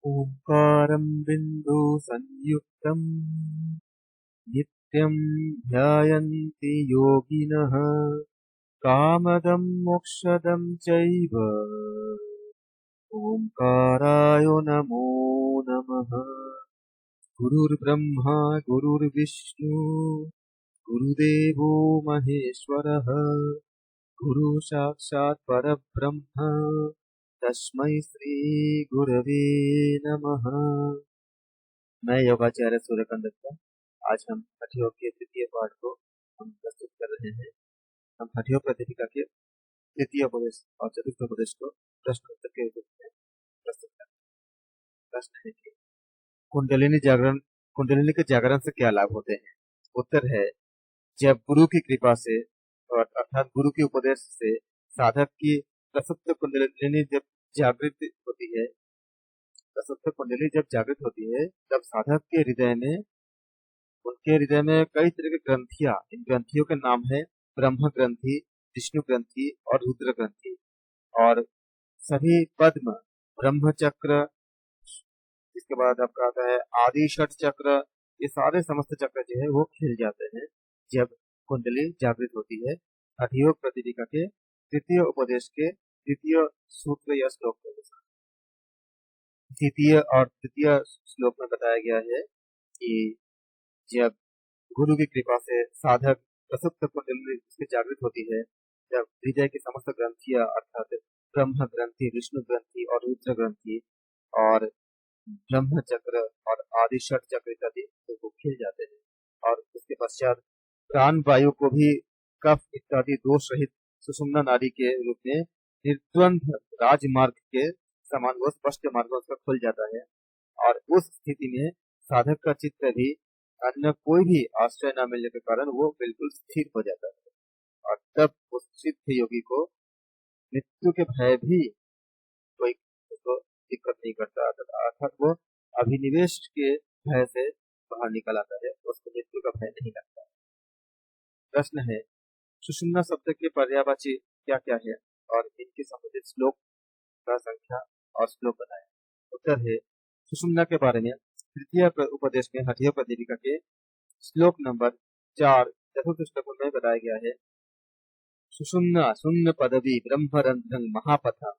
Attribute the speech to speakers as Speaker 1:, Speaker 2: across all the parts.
Speaker 1: ओंकारं बिन्दु संयुक्तं नित्यं ध्यायन्ति योगिनः कामदं मोक्षदं चैव ओंकाराय नमो नमः। गुरुर्ब्रह्मा गुरुर्विष्णु गुरुदेवो महेश्वरः गुरु साक्षात् परब्रह्म तस्मै श्री गुरवे नमः। मैं योगाचार्य सूर्यकांत दत्ता। आज हम हठयोग के तृतीय पाठ को हम प्रस्तुत कर रहे हैं। हम हठयोग प्रतिपिका के तृतीय उपदेश और चतुर्थ उपदेश को प्रश्न उत्तर के रूप में प्रस्तुत कर रहे हैं। प्रश्न है कि कुंडलिनी के जागरण से क्या लाभ होते हैं? उत्तर है, जब गुरु की कृपा से और अर्थात गुरु के उपदेश से साधक की प्रसुप्त कुंडलिनी जब जागृत होती है, प्रसुप्त कुंडली जब जागृत होती है, तब साधक के उनके हृदय में कई तरह की ग्रंथियां, इन ग्रंथियों के नाम है ब्रह्म ग्रंथि, विष्णु ग्रंथि और रुद्र ग्रंथि। और सभी पद्म, ब्रह्म चक्र, इसके बाद आपका आता है आदि षट चक्र, ये सारे समस्त चक्र जो है वो खिल जाते हैं जब कुंडली जागृत होती है। हठयोग प्रतिपिका के तृतीय उपदेश के द्वितीय सूत्र या श्लोक के अनुसार द्वितीय और तृतीय श्लोक में बताया गया है कि जब गुरु की कृपा से साधक प्रसुप्त कुंडली उसकी जागृत होती है, जब हृदय की समस्त ग्रंथियां अर्थात ब्रह्म ग्रंथि, विष्णु ग्रंथि और रुद्र ग्रंथि और ब्रह्म चक्र और आदि षट चक्र इत्यादि वो खिल जाते हैं, और उसके पश्चात प्राण वायु को भी कफ इत्यादि दोष रहित सुषुम्ना नाड़ी के रूप में निर्द्वंद राजमार्ग के समान वो स्पष्ट मार्ग उसका खुल जाता है। और उस स्थिति में साधक का चित्त भी अन्य कोई भी आश्रय न मिलने के कारण वो बिल्कुल स्थिर हो जाता है, और तब उस सिद्ध योगी को मृत्यु के भय भी कोई उसको दिक्कत नहीं करता, अर्थात वो अभिनिवेश के भय से बाहर निकल आता है, उसको मृत्यु का भय नहीं लगता। प्रश्न है, सुषुम्ना शब्द के पर्यायवाची क्या क्या है और इनके संबंधित श्लोक का संख्या और श्लोक बताएं। उत्तर है, सुषुम्ना के बारे में तृतीय उपदेश में हठयोग प्रतिपिका के श्लोक नंबर 4 चतुर्थ श्लोक में बताया गया है, सुषुम्ना शून्य पदवी ब्रह्मरंध्रं महापथम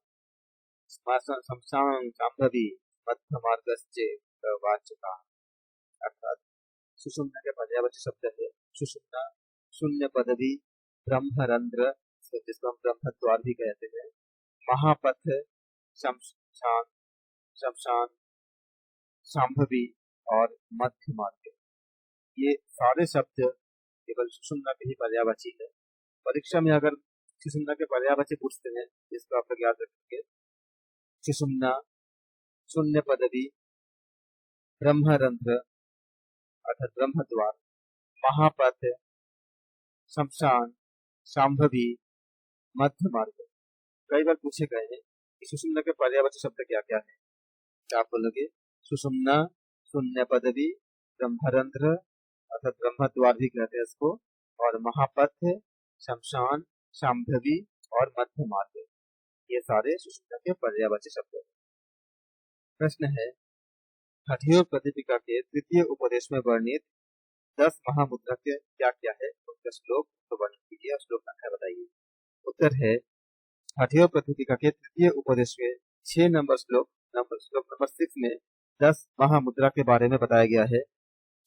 Speaker 1: शांभवी मध्य मार्गस्य वाचका। अर्थात सुषुम्ना के पर्यायवाची शब्द है सुषुम्ना, शून्य पदवी, ब्रह्मरंध्र जिसको हम ब्रह्म द्वार भी कहते हैं, महापथ, शमशान, शमशान, शांभवी और मध्य मार्ग। ये सारे शब्द केवल सुषुम्ना के ही पर्यायवाची है। परीक्षा में अगर सुषुम्ना के पर्यायवाची पूछते हैं, इसको आप लोग याद रखेंगे, सुषुम्ना, शून्य पदवी, ब्रह्मरंध्र अर्थात ब्रह्म द्वार, महापथ, शमशान, शांभवी, मध्य मार्ग। कई बार पूछे गए हैं कि सुषुम्ना के पर्यायवाची शब्द क्या क्या है। क्या आप बोलोगे? सुषुम्ना, शून्य पदवी, ब्रह्मरंध्र अर्थात ब्रह्म द्वार भी कहते हैं इसको, और महापथ, शमशान, शांभवी और मध्य मार्ग, ये सारे सुषुम्ना के पर्यायवाची शब्द हैं। प्रश्न है, हठयोग प्रतिपिका के तृतीय उपदेश में वर्णित 10 महामुद्रा के क्या क्या है, उनका श्लोक तो वर्णन कीजिए और श्लोक संख्या बताइए। उत्तर है, हठयोग प्रतिपिका के तृतीय उपदेश में 6 नंबर श्लोक नंबर 6 में 10 महामुद्रा के बारे में बताया गया है।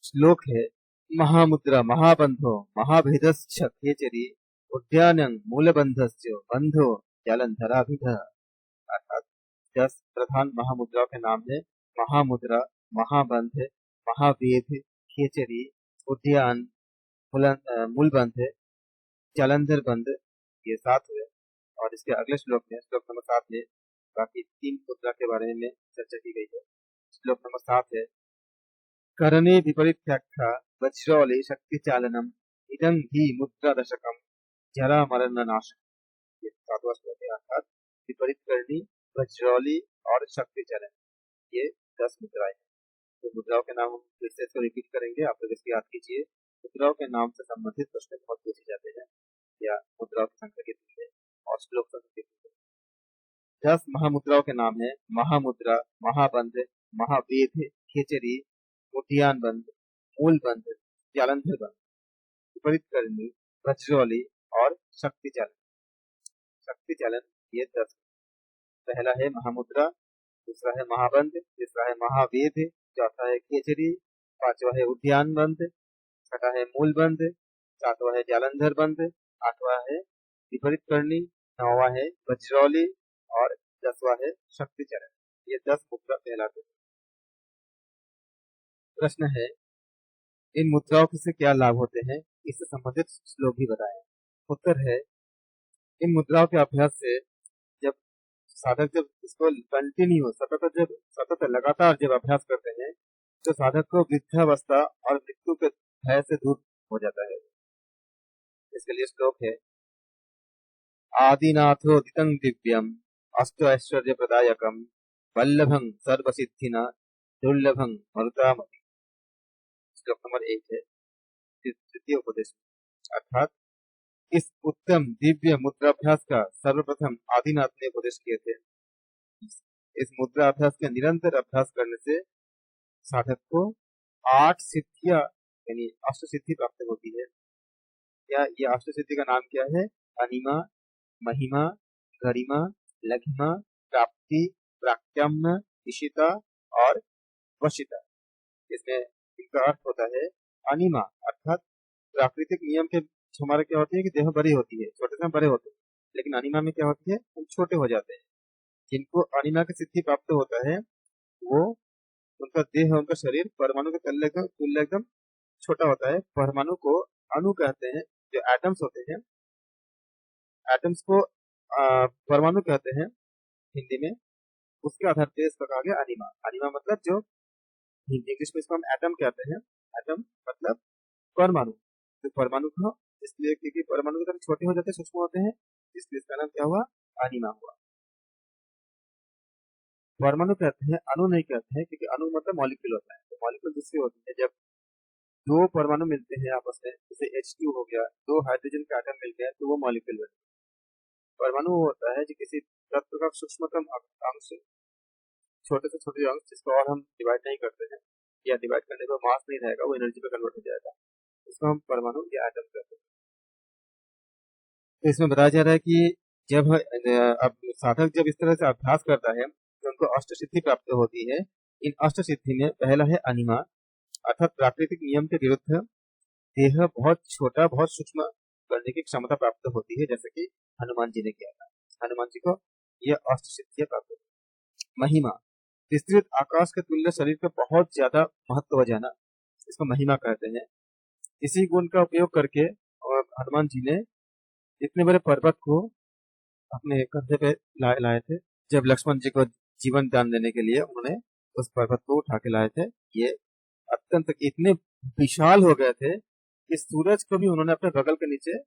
Speaker 1: श्लोक है, महामुद्रा महाबंधो महाभेदश्च खेचरी उद्यानं मूलबंधस्य बंधो जलंधराभिध। अर्थात 10 प्रधान महामुद्राओं के नाम है महामुद्रा, महाबंध, महाभेद, खेचरी, उद्यान, मूलबंध, जलंधर बंध, ये 7 हुए। और इसके अगले श्लोक में श्लोक नंबर 7 में बाकी 3 मुद्रा के बारे में चर्चा की गई है। श्लोक नंबर 7 है, करणे विपरीत्याख्या वज्रौले शक्ति चालनम इदं ही मुद्रा दशकम जरा मरण नाशक। ये 7वां श्लोक है, अर्थात विपरीत करनी, वज्रौली और शक्ति चालन, ये 10 मुद्राएं हैं। तो मुद्राओं के नाम हम फिर से इसको रिपीट करेंगे, आप लोग इसकी याद कीजिए। मुद्राओं के नाम से संबंधित प्रश्न बहुत पूछे जाते हैं, या मुद्राओं की संख्या कितनी है और श्लोक संस्कृत। 10 महामुद्राओं के नाम है महामुद्रा, महाबंध, महावेद, खेचरी, उद्यान बंध, मूल बंध, जालंधर बंध, विपरीत करनी, वज्रौली और शक्ति चालन। शक्ति चालन ये 10। पहला है महामुद्रा, दूसरा है महाबंध, तीसरा है महावेद, चौथा है खेचरी, पांचवा है उद्यान बंध, छठा है मूल बंध, सातवां है जालंधर बंध, आठवां है विपरीत करनी, नौवां है वज्रौली और 10वां है शक्ति चरण। ये 10 मुद्रा कहलाते हैं। प्रश्न है इन मुद्राओं से क्या लाभ होते हैं, इससे संबंधित श्लोक भी बताएं। उत्तर है इन मुद्राओं के अभ्यास से जब साधक जब इसको कंटिन्यू सतत लगातार जब अभ्यास करते हैं तो साधक को वृद्धावस्था और मृत्यु के भय से दूर हो जाता है। इसके लिए श्लोक है आदिनाथोदितं दिव्यम अष्ट ऐश्वर्य प्रदायकम वल्लभं सर्वसिद्धिना दुर्लभं मरुतामपि। श्लोक नंबर 1 है तृतीय उपदेश, अर्थात इस उत्तम दिव्य मुद्राभ्यास का सर्वप्रथम आदिनाथ ने उपदेश किए थे। इस मुद्रा अभ्यास का निरंतर अभ्यास करने से साधक को 8 सिद्धियां यानी अष्ट सिद्धि प्राप्त होती है। या ये अष्ट सिद्धि का नाम क्या है? अनिमा, महिमा, गरिमा, लघिमा, प्राप्ति, प्राक्ट्यम्न, इशिता और वशिता। इसमें इनका अर्थ होता है अनिमा अर्थात प्राकृतिक नियम के हमारे क्या होती है कि देह बड़ी होती है, छोटे से बड़े होते हैं, लेकिन अनिमा में क्या होती है हम छोटे हो जाते हैं। जिनको अनिमा की सिद्धि प्राप्त होता है वो उनका देह उनका शरीर परमाणु के तुल्य एकदम छोटा होता है। परमाणु को अणु कहते हैं, जो एटम्स होते हैं एटम्स को परमाणु कहते हैं हिंदी में। उसके आधार पर इसका कहा गया अनिमा। अनिमा मतलब जो हिंदी इंग्लिश में इसको हम एटम कहते हैं। एटम मतलब परमाणु। तो परमाणु को इसलिए क्योंकि परमाणु की तरह छोटे हो जाते हैं, सूक्ष्म होते हैं, इसलिए इसका नाम क्या हुआ? अनिमा हुआ। परमाणु कहते हैं, अणु नहीं कहते हैं, क्योंकि अणु मतलब मॉलिक्यूल होता है। तो मॉलिक्यूल दूसरी होती है जब दो परमाणु मिलते हैं आपस में, जैसे H2 हो गया, दो हाइड्रोजन के एटम मिल गए तो वो मॉलिक्यूल बनता है। परमाणु वो होता है जो किसी तत्व का सूक्ष्मतम अंश, छोटे से छोटे अंश जिसको और हम डिवाइड नहीं करते हैं या डिवाइड करने पर मास नहीं रहेगा, वो एनर्जी में कन्वर्ट हो जाएगा, इसको हम परमाणु या एटम कहते हैं। तो इसमें बताया जा रहा है कि जब अब साधक जब इस तरह से अभ्यास करता है तो उनको अष्ट सिद्धि प्राप्त होती है। इन अष्ट सिद्धि में पहला है अनिमा अर्थात प्राकृतिक नियम के विरुद्ध देह बहुत छोटा बहुत सूक्ष्म करने की क्षमता प्राप्त होती है, जैसे कि हनुमान जी ने किया था। हनुमान जी को यह अष्ट सिद्धियां प्राप्त होती। महिमा विस्तृत आकाश के तुल्य शरीर का बहुत ज्यादा महत्व हो जाना, इसको महिमा कहते हैं। इसी गुण का उपयोग करके और हनुमान जी ने इतने बड़े पर्वत को अपने कंधे पे लाए थे। जब लक्ष्मण जी को जीवन दान देने के लिए उन्होंने उस पर्वत को उठा के लाए थे। ये अत्यंत इतने विशाल हो गए थे कि सूरज को भी उन्होंने अपने बगल के नीचे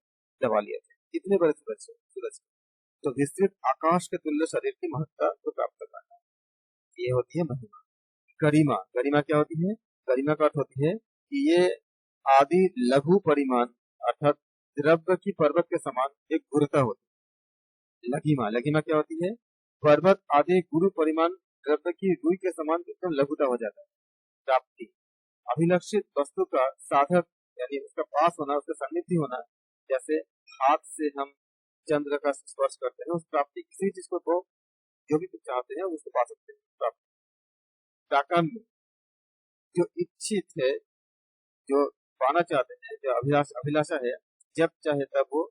Speaker 1: दबा लिए थे, इतने बड़े सूरज। तो विस्तृत आकाश के तुल्य शरीर की महत्ता को प्राप्त करना, ये होती है महिमा। गरिमा, गरिमा क्या होती है? गरिमा का अर्थ होती है कि ये आदि लघु परिमाण अर्थात द्रव्य की पर्वत के समान एक गुरुता होती है। लघिमा, लघिमा क्या होती है? पर्वत आदि गुरु परिमाण द्रव्य की रुई के समान एकदम लघुता हो जाता है। प्राप्ति, अभिलक्षित वस्तु का साधक यानी उसका पास होना, उसका सानिध्य होना। जैसे हाथ से हम चंद्र का स्पर्श करते हैं, उस प्राप्ति किसी चीज को तो जो भी कुछ चाहते हैं उसको पा सकते हैं। प्राप्ति, प्राकाम्य जो इच्छित है, जो पाना चाहते हैं, जो अभिलाषा है, जब चाहे तब वो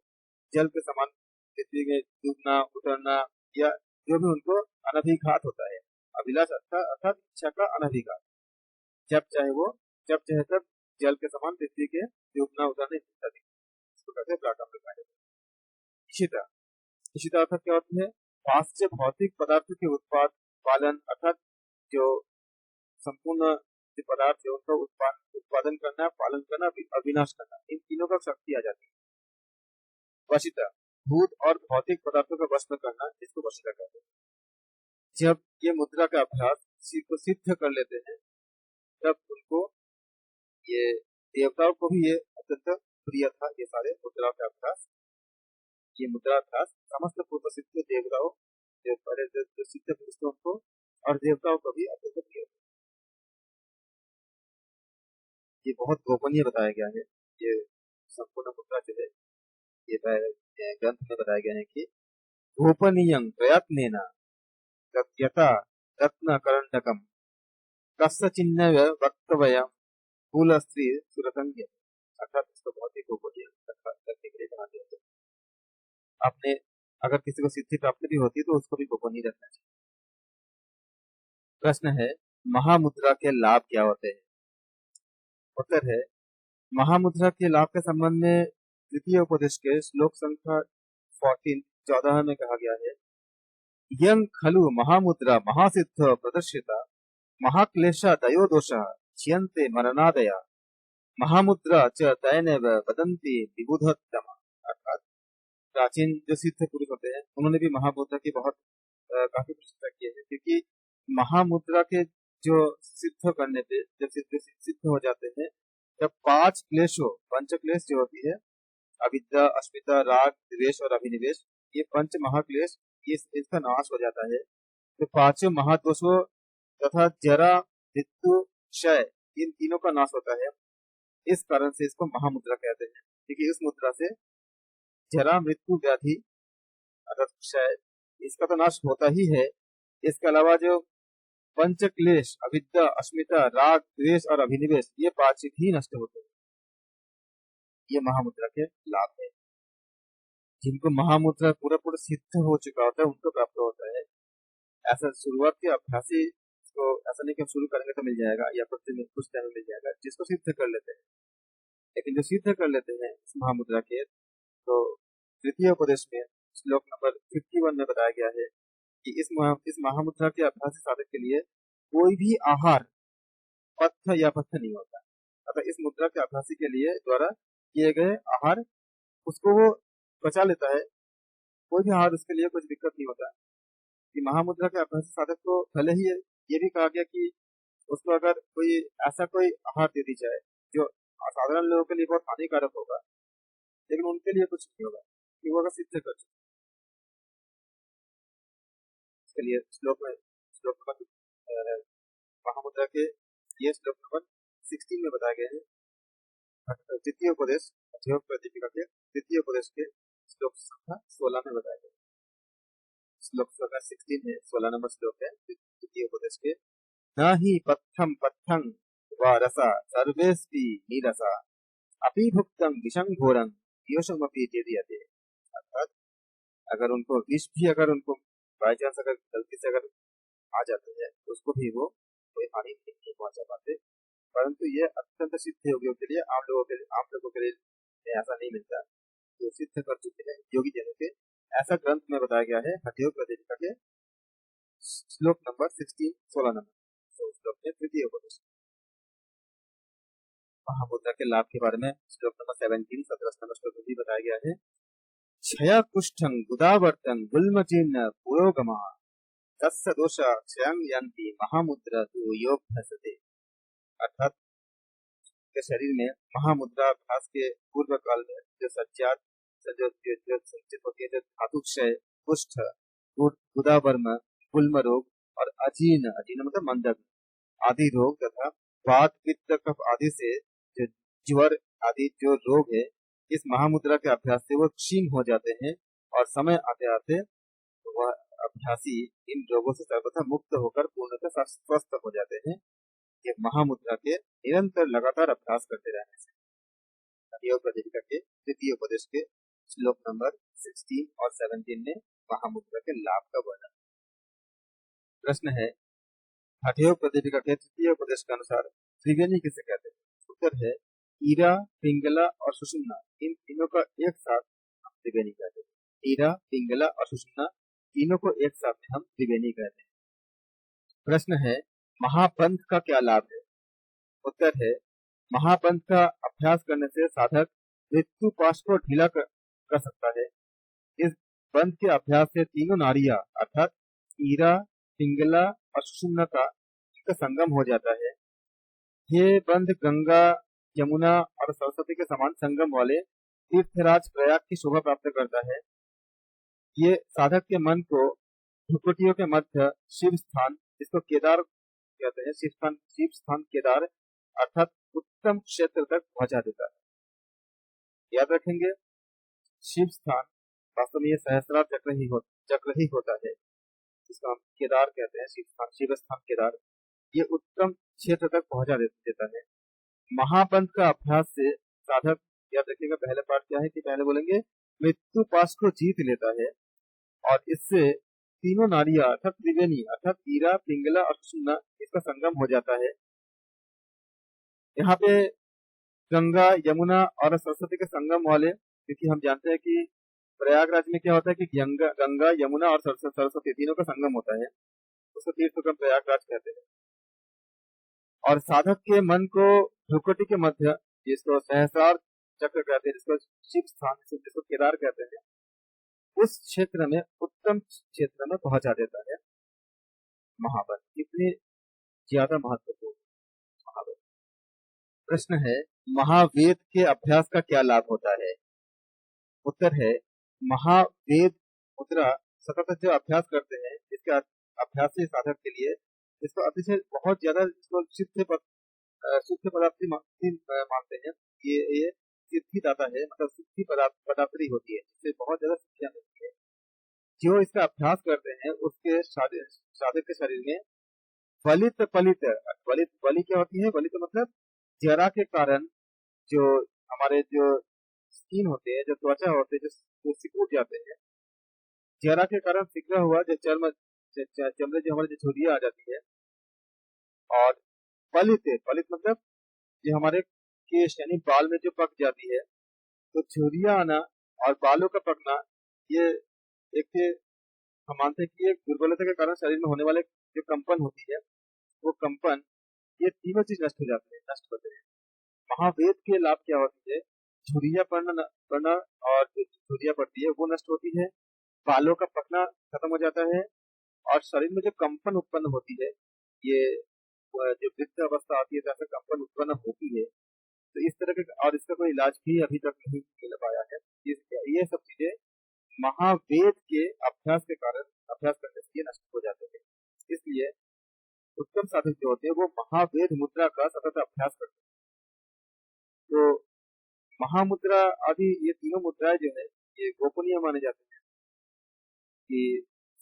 Speaker 1: जल के समान पृथ्वी में डूबना उतरना या जो भी उनको अनभिघात होता है। अभिलाषा अर्थात इच्छा का अनभिघात, जब चाहे तब जल के समान पृथ्वी के डूबना उतरना इत्यादि, इसको कहते हैं प्राकाम्य कार्य। इशिता, इशिता अर्थात क्या होती है? पाश्च भौतिक पदार्थों के उत्पाद पालन अर्थात जो संपूर्ण पदार्थ है उनका उत्पादन करना, पालन करना, अविनाश करना, इन तीनों का शक्ति आ जाती है। वशिता, भूत और भौतिक पदार्थों का वश में करना, इसको वशिता कहते हैं। जब ये मुद्रा का अभ्यास को सिद्ध कर लेते हैं तब उनको ये देवताओं को भी ये अत्यंत प्रिय था, ये सारे मुद्रा का अभ्यास। ये मुद्रा अभ्यास समस्त पूर्व सिद्ध देवताओं, जो बड़े जो सिद्ध पुरुष थे उनको और देवताओं को भी अत्यंत प्रिय था। ये बहुत गोपनीय बताया गया है। ये संपूर्ण मुद्रा जो है ये ग्रंथ में बताया गया है कि गोपनीयं प्रयत्नेन यथा रत्न करंडकम कस्यचिन्न वक्तव्य कुल स्त्री सुरतंग, अर्थात इसको बहुत ही गोपनीय करने के लिए बना दिया है। आपने अगर किसी को सिद्धि प्राप्त भी होती है तो उसको भी गोपनीय रखना चाहिए। प्रश्न है, महामुद्रा के लाभ क्या होते हैं? उत्तर है, महामुद्रा के लाभ के संबंध में द्वितीय उपदेश के श्लोक संख्या 14 में कहा गया है, यं खलु महामुद्रा महासिद्ध प्रदर्शिता महाक्लेशा दयो दोषः क्षयन्ते मरणादया महामुद्रा च तयनेव वदन्ति विबुधोत्तम। अर्थात प्राचीन जो सिद्ध पुरुष होते हैं उन्होंने भी महामुद्रा की बहुत काफी प्रशंसा की है, क्योंकि महामुद्रा के जो सिद्ध करने पे जब सिद्ध हो जाते हैं, जब 5 क्लेशों, पंच क्लेश जो होती है अविद्या, अस्मिता, राग, द्वेष और अभिनिवेश, ये पंच महाक्लेश, इसका नाश हो जाता है। तो 5 महादोषों तथा जरा, मृत्यु, क्षय, इन तीनों का नाश होता है। इस कारण से इसको महामुद्रा कहते हैं, क्योंकि इस मुद्रा से जरा, मृत्यु, व्याधि अर्थात क्षय, इसका तो नाश होता ही है। इसके अलावा जो पंच क्लेश अविद्या, अस्मिता, राग, द्वेष और अभिनिवेश, ये 5 भी नष्ट होते हैं। ये महामुद्रा के लाभ है। जिनको महामुद्रा पूरा सिद्ध हो चुका होता है उनको प्राप्त होता है। ऐसा शुरुआत के अभ्यासी को ऐसा नहीं कि शुरू करेंगे तो मिल जाएगा या कुछ टाइम में मिल जाएगा, जिसको सिद्ध कर लेते हैं। लेकिन जो सिद्ध कर लेते हैं इस महामुद्रा के, तो तृतीय उपदेश में श्लोक नंबर 51 में बताया गया है कि इस महामुद्रा के अभ्यासी साधक के लिए कोई भी आहार पथ्य या पथ्य नहीं होता। अतः इस मुद्रा के अभ्यासी के लिए द्वारा किए गए आहार उसको वो बचा लेता है, कोई भी आहार उसके लिए कुछ दिक्कत नहीं होता। कि महामुद्रा के अभ्यासी साधक को भले ही ये भी कहा गया कि उसको अगर कोई ऐसा कोई आहार दे दी जाए जो साधारण लोगों के लिए बहुत हानिकारक होगा, लेकिन उनके लिए कुछ नहीं होगा कि वो अगर सिद्ध कर चुके। इसके लिए श्लोक नंबर महामुद्रा के ये श्लोक नंबर 16 में बताया गया है। द्वितीय उपदेश अध्योग प्रदीपिका के द्वितीय उपदेश के श्लोक संख्या 16 में बताया गया। श्लोक संख्या 16 है, 16 नंबर श्लोक है द्वितीय उपदेश के। न हि पथ्यं वा रसा सर्वेस्पि नीरसा अपि भुक्तं विषं घोरं योषमपि दीयते। अर्थात अगर उनको विष भी अगर उनको बाय चांस अगर गलती से अगर आ जाते हैं तो उसको भी वो कोई हानि नहीं पहुंचा पाते, परंतु ये अत्यंत सिद्ध योगियों के लिए, आम लोगों के लिए ऐसा नहीं मिलता। जो सिद्ध कर चुके हैं योगी जनों के, ऐसा ग्रंथ में बताया गया है हठयोग प्रदीपिका के श्लोक नंबर 16 नंबर श्लोक में तृतीय उपदेश। महामुद्रा के लाभ के बारे में श्लोक नंबर 17 नंबर श्लोक में भी बताया गया है। क्षय कुष्ठं गुदावर्तं गुल्मचिन्न पुरोगमा तस्य दोष क्षयं यन्ति महामुद्रा तु योऽभ्यसते। अर्थात के शरीर में महामुद्रा अभ्यास के पूर्व काल में जो संचित होती है, जो धातु क्षय, कुष्ठ, गुदावर्म, गुल्म रोग और अजीर्ण मतलब मंदक आदि रोग तथा वात, पित्त, कफ आदि से जो ज्वर आदि जो रोग है, इस महामुद्रा के अभ्यास से वो क्षीण हो जाते हैं और समय आते आते वह अभ्यासी इन रोगों से सर्वथा मुक्त होकर पूर्णतः स्वस्थ हो जाते हैं। ये महामुद्रा के निरंतर लगातार अभ्यास करते रहने से। योग प्रदीपिका के द्वितीय उपदेश के श्लोक नंबर 16 और 17 में महामुद्रा के लाभ का वर्णन। प्रश्न है, हठयोग प्रदीपिका के तृतीय उपदेश के अनुसार त्रिवेणी किसे कहते हैं? उत्तर है, ईरा, पिंगला और सुषुम्ना, इन तीनों का एक साथ हम त्रिवेणी कहते हैं। ईरा, पिंगला और सुषुम्ना तीनों को एक साथ हम त्रिवेणी कहते हैं। प्रश्न है, महापंथ का क्या लाभ है? उत्तर है, महापंथ का अभ्यास करने से साधक मृत्यु पाश को ढीला कर सकता है। इस पंथ के अभ्यास से तीनों नारियां अर्थात ईरा, पिंगला और सुषुम्ना का संगम हो जाता है। ये बंध गंगा, यमुना और सरस्वती के समान संगम वाले तीर्थराज प्रयाग की शोभा प्राप्त करता है। ये साधक के मन को भ्रुकुटियों के मध्य शिव स्थान, जिसको केदार कहते हैं, शिव स्थान केदार अर्थात उत्तम क्षेत्र तक पहुंचा देता है। याद रखेंगे, शिव स्थान वास्तव में ये सहस्रार चक्र ही होता है, जिसका हम केदार कहते हैं। शिव स्थान केदार ये उत्तम क्षेत्र तक पहुंचा देता है। महाबंध का अभ्यास से साधक, याद रखिएगा पहले पार्ट क्या है कि पहले बोलेंगे मृत्यु पाश को जीत लेता है, और इससे तीनों नारियां अर्थात त्रिवेणी अर्थात ईरा, पिंगला और सुषुम्ना इसका संगम हो जाता है। यहाँ पे गंगा, यमुना और सरस्वती के संगम वाले, क्योंकि हम जानते हैं कि प्रयागराज में क्या होता है कि गंगा, यमुना और सरस्वती तीनों का संगम होता है, उसको तीर्थ को प्रयागराज कहते हैं। और साधक के मन को भ्रुकुटी के मध्य, जिसको सहस्रार चक्र कहते हैं, जिसको शिव स्थान, जिसको केदार कहते हैं, उस क्षेत्र में उत्तम क्षेत्र में पहुंचा देता है महाबंध। कितने ज्यादा महत्वपूर्ण महाबंध। प्रश्न है, महावेद के अभ्यास का क्या लाभ होता है? उत्तर है, महावेद मुद्रा सतत जो अभ्यास करते हैं, इसके अभ्यास से साधक के लिए इसको अतिशय बहुत ज्यादा इसको शुद्ध पदार्थी मानते हैं। ये सिद्धि दाता है, मतलब सिद्धि पदार्थी होती है, जिससे बहुत ज्यादा सिद्धियां मिलती है। जो इसका अभ्यास करते हैं उसके साधक के शरीर में वलित बलि क्या होती है? वलित मतलब जरा के कारण जो हमारे जो स्किन होते हैं, जो त्वचा होते हैं, जो सिकुड़ जाते हैं, जरा के कारण सिकुड़ा हुआ जो चमड़े जो हमारे जो झुर्रियां आ जाती है। और पलित मतलब जो हमारे केश यानी बाल में जो पक जाती है, तो झुर्रियां आना और बालों का पकना, ये एक हम मानते हैं कि ये दुर्बलता के कारण शरीर में होने वाले जो कंपन होती है, वो कंपन, ये तीनों चीज नष्ट होते हैं। महावेद के लाभ क्या होती है? झुर्रियां पड़ना और जो झुर्रियां पड़ती है वो नष्ट होती है, बालों का पकना खत्म हो जाता है, और शरीर में जो कंपन उत्पन्न होती है, ये जो वृद्ध अवस्था आती है तो ऐसा कंपन उत्पन्न होती है। तो इस तरह के, और इसका कोई इलाज भी अभी तक नहीं मिल पाया है। ये सब चीजें महावेद के अभ्यास के कारण, अभ्यास करने से ये नष्ट हो जाते हैं। इसलिए उत्तम साधक जो होते हैं वो महावेद मुद्रा का सतत अभ्यास करते हैं। तो महामुद्रा आदि ये तीनों मुद्राएं जो है ये गोपनीय माने जाते हैं, कि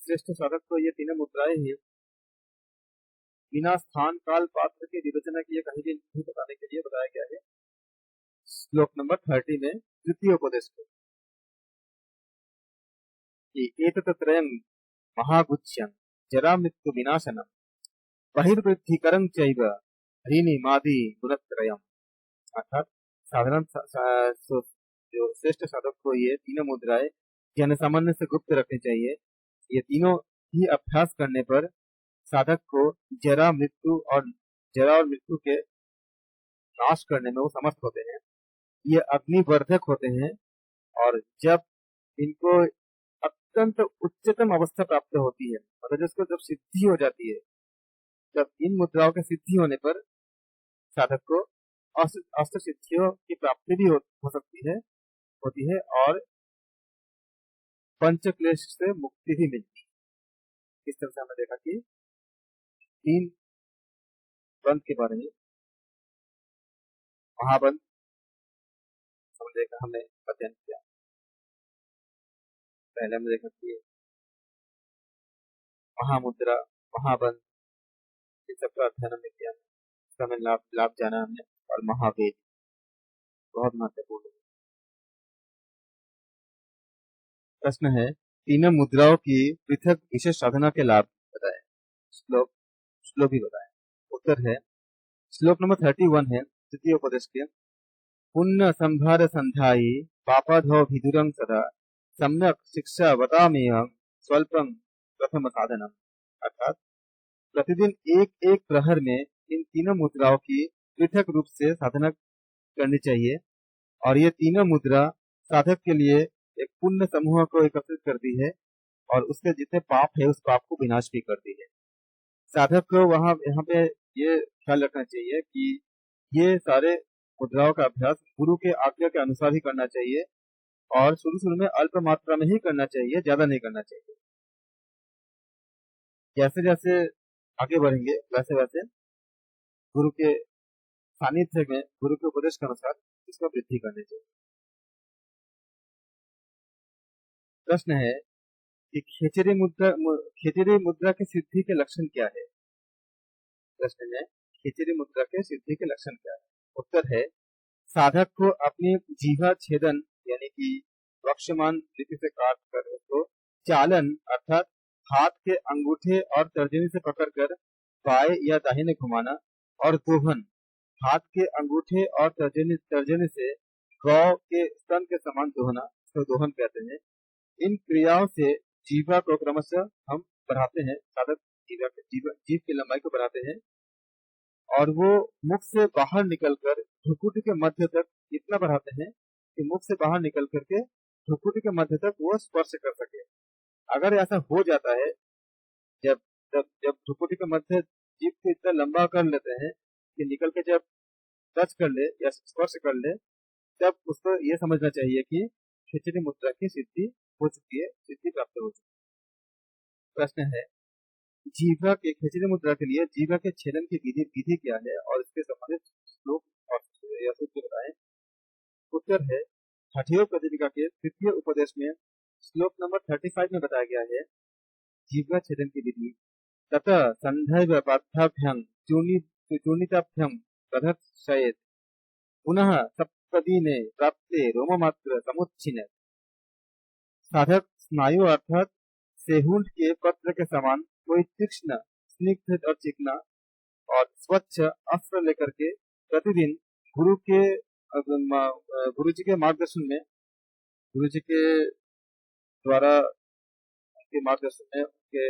Speaker 1: श्रेष्ठ साधक को ये तीनों मुद्राएं ही बिना स्थान काल पात्र के विवेचना किए कहीं भी नहीं बताने के लिए बताया गया है। श्लोक नंबर 30 में द्वितीय उपदेश को, एतत्रयं महागुच्यं जरा मृत्यु विनाशनम बहिर्वृद्धिकरं चैव ह्रीनिमादि गुणत्रयम्। अर्थात साधारण जो श्रेष्ठ साधक को ये तीनों मुद्राएं जन सामान्य से गुप्त रखनी चाहिए। ये तीनों ही अभ्यास करने पर साधक को जरा और मृत्यु के नाश करने में वो समर्थ होते हैं। ये अग्निवर्धक होते हैं, और जब इनको अत्यंत उच्चतम अवस्था प्राप्त होती है, मतलब जिसको जब सिद्धि हो जाती है, जब इन मुद्राओं के सिद्धि होने पर साधक को अष्ट सिद्धियों की प्राप्ति भी हो सकती है, होती है, और पंचक्लेश से मुक्ति भी मिलती है। इस तरह से हमने देखा कि 3 बंध के बारे में, महाबंध हमने अध्ययन किया। पहले हमने देखा कि महामुद्रा, महाबंध, इन सबका अध्ययन हमने किया, इसका हमें लाभ जाना हमने, और महावेद बहुत महत्वपूर्ण है। प्रश्न है, तीनों मुद्राओं की पृथक विशेष साधना के लाभ बताएं। श्लोक भी बताएं। उत्तर है, श्लोक नंबर 31 है तृतीय उपदेश के, पुण्य संभार संध्यायी पापाधो भिदुरं सदा सम्यक शिक्षा वदामेयं स्वल्पं प्रथम साधनम। अर्थात प्रतिदिन एक प्रहर में इन तीनों मुद्राओं की पृथक रूप से साधना करनी चाहिए, और ये तीनों मुद्रा साधक के लिए एक पुण्य समूह को एकत्रित करती है, और उसके जितने पाप है उस पाप को विनाश भी करती है। साधक को यहाँ पे ये ख्याल रखना चाहिए कि ये सारे मुद्राओं का अभ्यास गुरु के आज्ञा के अनुसार ही करना चाहिए, और शुरू शुरू में अल्प मात्रा में ही करना चाहिए, ज्यादा नहीं करना चाहिए। जैसे जैसे आगे बढ़ेंगे वैसे वैसे गुरु के सानिध्य में, गुरु के उपदेश के अनुसार इसमें वृद्धि करनी चाहिए। प्रश्न है कि खेचरी मुद्रा की सिद्धि के लक्षण क्या है? प्रश्न है खेचरी मुद्रा के सिद्धि के लक्षण क्या है? उत्तर है साधक को अपनी जीवा छेदन यानी कि वक्षमान रीति से काट कर उसको चालन अर्थात हाथ के अंगूठे और तर्जनी से पकड़कर बाएं या दाहिने घुमाना, और दोहन हाथ के अंगूठे और तर्जनी से गौ के स्तन के समान दोहना, इसको दोहन कहते हैं। इन क्रियाओं से जीवा को क्रमशः हम बढ़ाते हैं, साधक जीव की लंबाई को बढ़ाते हैं, और वो मुख से बाहर निकलकर भ्रुकुटी के मध्य तक इतना बढ़ाते हैं कि मुख से बाहर निकल करके भ्रुकुटी के मध्य तक वो स्पर्श कर सके। अगर ऐसा हो जाता है, जब जब जब भ्रुकुटी के मध्य जीभ को इतना लंबा कर लेते हैं कि निकल के जब टच कर ले या स्पर्श कर ले, तब उसको ये समझना चाहिए कि खेचरी मुद्रा की सिद्धि हो चुकी है, सिद्धि प्राप्त हो चुकी है। प्रश्न है जीवा के खेचरी मुद्रा के लिए जीवा के छेदन की विधि क्या है और इसके संबंधित श्लोक और या सूत्र बताएं। उत्तर है हठयोग प्रदीपिका के तृतीय उपदेश में श्लोक नंबर 35 में बताया गया है जीवा छेदन की विधि। ततः संधैव पार्थाभ्यं चूर्णिताभ्यं प्रदर्शयेत् पुनः सप्तदिने प्राप्ते रोममात्र समुच्छिन्नेत्। साधक स्नायु अर्थात सेहुंड के पत्र के समान कोई तीक्ष्ण, स्निग्ध और चिकना और स्वच्छ अस्त्र लेकर के प्रतिदिन गुरु जी के मार्गदर्शन में, गुरु जी के द्वारा उनके मार्गदर्शन में, उनके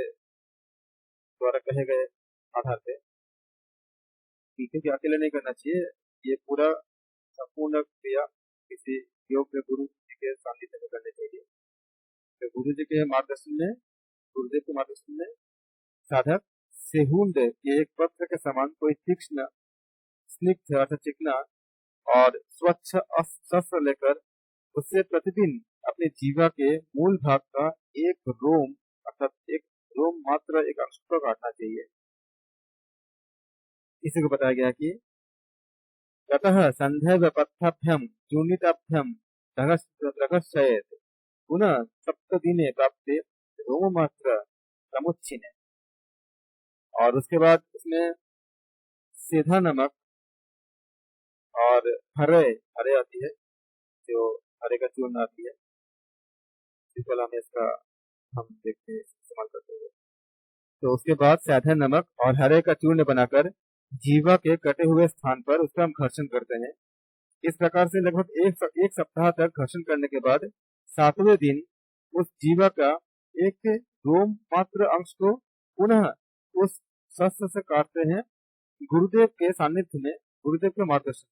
Speaker 1: द्वारा कहे गए आधार पे, क्योंकि अकेले नहीं करना चाहिए, ये पूरा संपूर्ण क्रिया किसी योग्य गुरु जी के सानिध्य में करनी चाहिए। तो गुरु जी के मार्गदर्शन में, गुरुदेव के मार्गदर्शन में साधक सेहुंड के एक पत्र के समान कोई तीक्ष्ण, स्निग्ध अर्थात चिकना और स्वच्छ शस्त्र लेकर उससे प्रतिदिन अपने जीवा के मूल भाग का एक रोम अर्थात एक रोम मात्र एक अंश को काटना चाहिए। इसी को बताया गया कि ततः संधैव पथ्याभ्यं चूर्णिताभ्यं प्रदर्शयेत् पुनः सप्तदिने प्राप्ते रोममात्र समुच्छिन्नेत्। और उसके बाद इसमें सेधा नमक और हरे आती है, जो हरे का चूर्ण आती है, हमें इसका हम देखते हैं इस्तेमाल करते हुए। तो उसके बाद सेधा नमक और हरे का चूर्ण बनाकर जीवा के कटे हुए स्थान पर उसका हम घर्षण करते हैं। इस प्रकार से लगभग एक सप्ताह तक घर्षण करने के बाद 7वें दिन उस जीवा का एक रोम मात्र अंश को पुनः उस शस्त्र से काटते हैं गुरुदेव के सानिध्य में, गुरुदेव के मार्गदर्शन।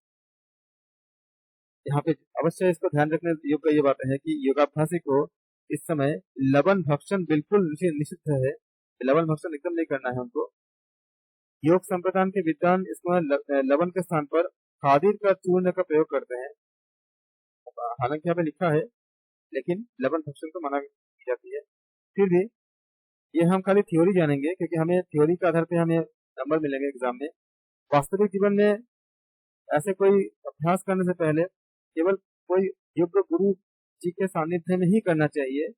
Speaker 1: यहाँ पे अवश्य इसको ध्यान रखने योग्य ये बात है कि योगाभ्यासी को इस समय लवण भक्षण बिल्कुल निषिद्ध है, लवण भक्षण एकदम नहीं करना है उनको। योग संप्रदान के विद्वान इसमें लवण के स्थान पर खादीर का चूर्ण का प्रयोग करते हैं। हालांकि यहाँ पे लिखा है, लेकिन लवण भक्षण को मना की जाती है। फिर भी ये हम खाली थ्योरी जानेंगे, क्योंकि हमें थ्योरी के आधार पे हमें नंबर मिलेंगे एग्जाम में। वास्तविक जीवन में ऐसे कोई अभ्यास करने से पहले केवल कोई योग्य गुरु जी के सानिध्य में ही करना चाहिए।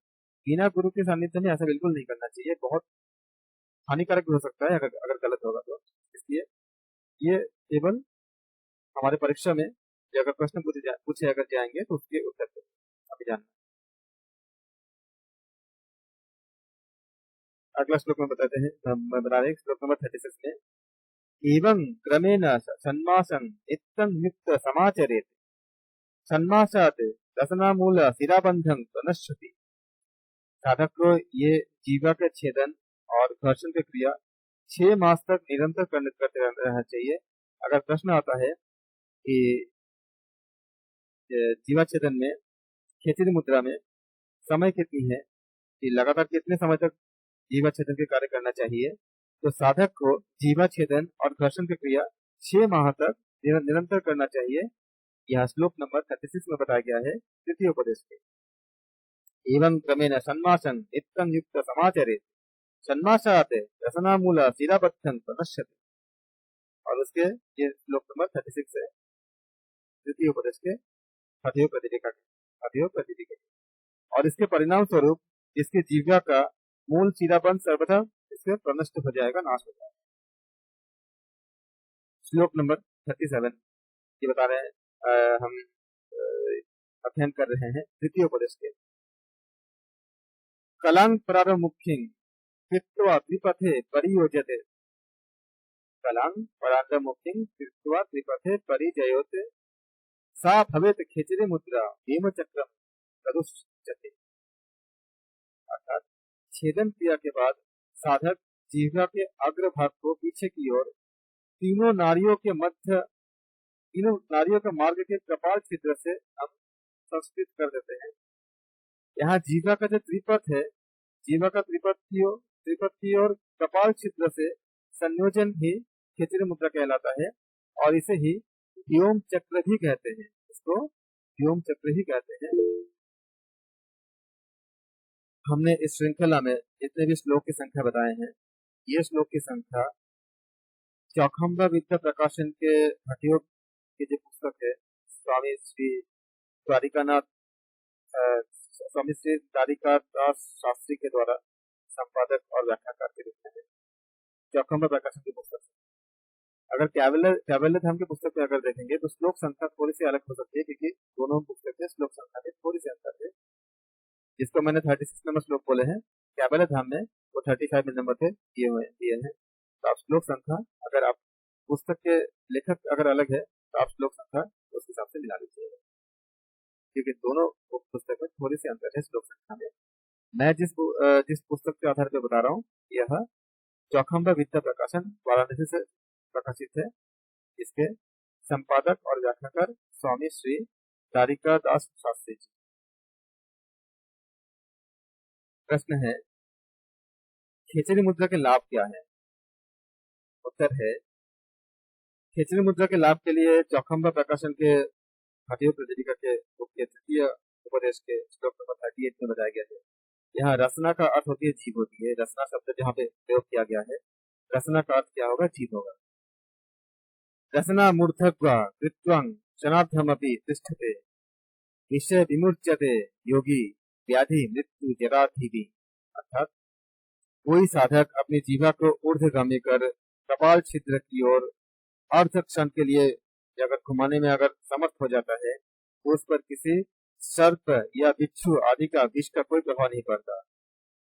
Speaker 1: बिना गुरु के सानिध्य में ऐसा बिल्कुल नहीं करना चाहिए, बहुत हानिकारक भी हो सकता है अगर गलत होगा तो। इसलिए ये केवल हमारे परीक्षा में अगर प्रश्न पूछे अगर जाएंगे तो उसके उत्तर अभी जानना। अगला श्लोक में बताते हैं, मैं बता रहे श्लोक नंबर 36 में एवं क्रमेण सन्मासं नित्यं नित्य समाचरेत् सन्मासात् रसनामूल शिराबंधं प्रणश्यति। साधक को ये जीवा के छेदन और घर्षण की क्रिया 6 मास तक निरंतर करते रहना चाहिए। अगर प्रश्न आता है कि जीवा छेदन में, खेचरी मुद्रा में समय कितनी है, कि लगातार कितने समय तक जीवा छेदन के कार्य करना चाहिए, तो साधक को जीवा छेदन और घर्षण की क्रिया 6 माह तक निरंतर करना चाहिए। यह श्लोक नंबर 36 में बताया गया है तृतीय उपदेश में। एवं क्रमेण सन्मासं नित्यं युक्त समाचरे सन्मासात रसनामूल शिराबद्धं प्रणश्यते। और उसके ये श्लोक नंबर 36 है तृतीय उपदेश के अध्यय प्रतिदिका के। और इसके परिणाम स्वरूप इसके जीव्या का मूल शिराबंध सर्वथा इससे प्रनष्ट हो जाएगा, नाश हो जाएगा। श्लोक नंबर 37 ये बता रहे हैं, हम अध्ययन कर रहे हैं तृतीय उपदेश के। कलांग प्रारमुख्यं कृत्वा त्रिपथे परियोज्यते। कलांग प्रारमुख्यं कृत्वा त्रिपथे परिजयोते सा भवेत खेचरी मुद्रा भीमचक्रम तदुच्यते। अर्थात छेदन क्रिया के बाद साधक जिह्वा के अग्रभाग को पीछे की ओर तीनों नारियों का मार्ग के कपाल छिद्र से हम संस्कृत कर देते हैं। यहाँ जीवा का जो त्रिपथ है, जीवा का त्रिपथ की ओर कपाल छिद्र से संयोजन ही खेचरी मुद्रा कहलाता है और इसे ही व्योम चक्र भी कहते हैं। इसको व्योम चक्र ही कहते हैं। हमने इस श्रृंखला में जितने भी श्लोक की संख्या बताए हैं, ये श्लोक की संख्या चौखंबा विद्या प्रकाशन के हटियोग की जो पुस्तक है स्वामी श्री द्वारिकादास शास्त्री के द्वारा संपादक और व्याख्याकार के रूप में है, चौखंबा प्रकाशन की पुस्तक। अगर कैवल्य धाम की पुस्तक में अगर देखेंगे तो श्लोक संख्या थोड़ी सी अलग हो सकती है, क्योंकि दोनों पुस्तक में श्लोक संख्या में थोड़ी सी अंतर है। जिसको मैंने 36 नंबर श्लोक बोले हैं, कैवल्य धाम में वो 35 नंबर पे दिए हैं। तो आप श्लोक संख्या, अगर आप पुस्तक के लेखक अगर अलग है तो आप श्लोक संख्या उस हिसाब से मिला लीजिएगा, क्योंकि दोनों पुस्तक में थोड़ी सी अंतर है श्लोक संख्या में। मैं जिस पुस्तक के आधार पर बता रहा हूँ, यह चौखंबा विद्या प्रकाशन वाराणसी से प्रकाशित है। इसके संपादक और व्याख्याकार स्वामी श्री द्वारिकादास शास्त्री जी। प्रश्न है, खेचरी मुद्रा के लाभ क्या है? उत्तर है, खेचरी मुद्रा के लाभ के लिए चौखंबा प्रकाशन के हटियोग प्रतिदिका के तृतीय उपदेश के श्लोक नंबर 38 में बताया गया है। यहाँ रसना का अर्थ होती है जीव होती है। रसना शब्द जहाँ पे प्रयोग किया गया है, रसना का अर्थ क्या होगा? जीव होगा। रसना मूर्धत्वा कृत्वं क्षणार्धमपि तिष्ठते विषय विमुच्यते योगी व्याधि मृत्यु जराधिपि। अर्थात कोई साधक अपनी जीवा को ऊर्ध्वगामी कर कपाल छिद्र की ओर अर्ध क्षण के लिए अगर घुमाने में अगर समर्थ हो जाता है तो उस पर किसी सर्प या बिच्छू आदि का विष का कोई प्रभाव नहीं पड़ता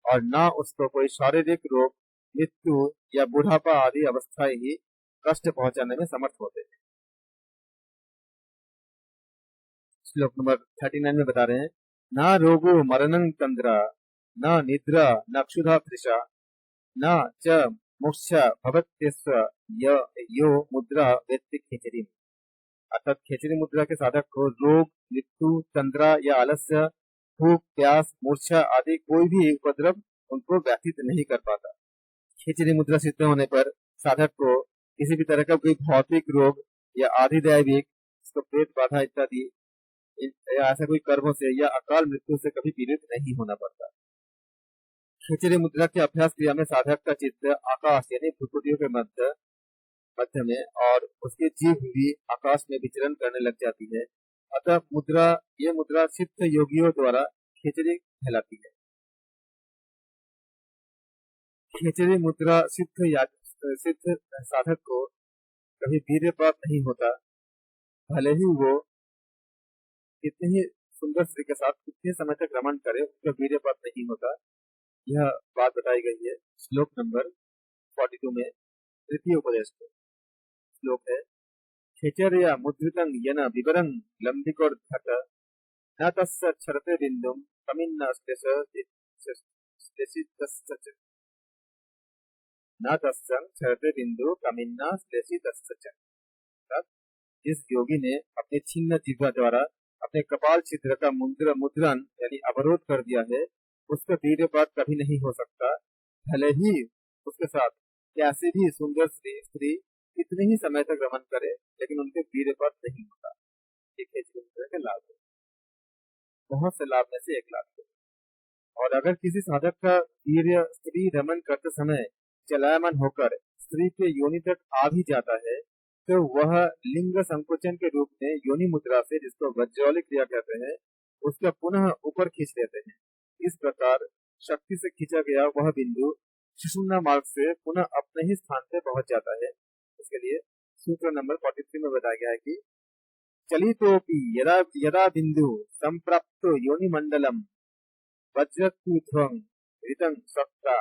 Speaker 1: और ना उसको कोई शारीरिक रोग, मृत्यु या बुढ़ापा आदि अवस्थाएं ही कष्ट पहुंचाने में समर्थ होते हैं। श्लोक नंबर 39 में बता रहे हैं, ना रोगो मरणं तंद्रा न निद्रा न क्षुधा तृषा न च मोक्ष भवत्यस्व यो मुद्रा वेत्ति खेचरी। अर्थात खेचरी मुद्रा के साधक को रोग, मृत्यु, तंद्रा या आलस्य, भूख, प्यास, मूर्छा आदि कोई भी उपद्रव उनको व्यथित नहीं कर पाता। खेचरी मुद्रा सिद्ध होने पर साधक को किसी भी तरह का कोई भौतिक रोग या आधिदैविक, प्रेत बाधा इत्यादि ऐसा कोई कर्मों से या अकाल मृत्यु से कभी पीड़ित नहीं होना पड़ता। खेचरी मुद्रा के अभ्यास क्रिया में साधक का चित्त आकाश यानी भ्रुकुटियों के मध्य में और उसकी जीभ भी आकाश में विचरण करने लग जाती है। अतः ये मुद्रा सिद्ध योगियों द्वारा खेचरी कहलाती है। खेचरी मुद्रा सिद्ध साधक को कभी वीर्य प्राप्त नहीं होता, भले ही वो कितने ही सुंदर स्त्री के साथ कितने समय तक रमण करे, उसका वीर्य प्राप्त नहीं होता। यह बात बताई गई है श्लोक नंबर 42 में तृतीय उपदेश में। श्लोक है, खेचर्या मुद्रितं येन विवरं लंबिकोर्धत न तस्य क्षरते बिंदुं कमिन्न श्लेषितस्य न तस्य क्षरते बिंदु कमिन्न श्लेषितस्य। जिस योगी ने अपने छिन्न जिह्वा द्वारा अपने कपाल छिद्र का मुद्रण यानी अवरोध कर दिया है, उसका वीर्यपात कभी नहीं हो सकता, भले ही उसके साथ कैसे भी सुंदर स्त्री कितने ही समय तक रमन करे, लेकिन उनके वीर्यपात नहीं होता। ये खेचरी मुद्रा के लाभ है। बहुत से लाभ में से एक लाभ है। और अगर किसी साधक का वीर्य स्त्री रमन करते समय चलायमान होकर स्त्री के योनि तक आ भी जाता है, तो वह लिंग संकोचन के रूप में योनि मुद्रा से, जिसको वज्रौली क्रिया कहते हैं, उसका पुनः ऊपर खींच लेते हैं। इस प्रकार शक्ति से खींचा गया वह बिंदु सुषुम्ना मार्ग से पुनः अपने ही स्थान पे पहुंच जाता है। इसके लिए सूत्र नंबर 43 में बताया गया है कि चलितोपि यदा यदा बिंदु संप्राप्तो योनि मंडलम वज्रकूध्वं ऋतं सप्ता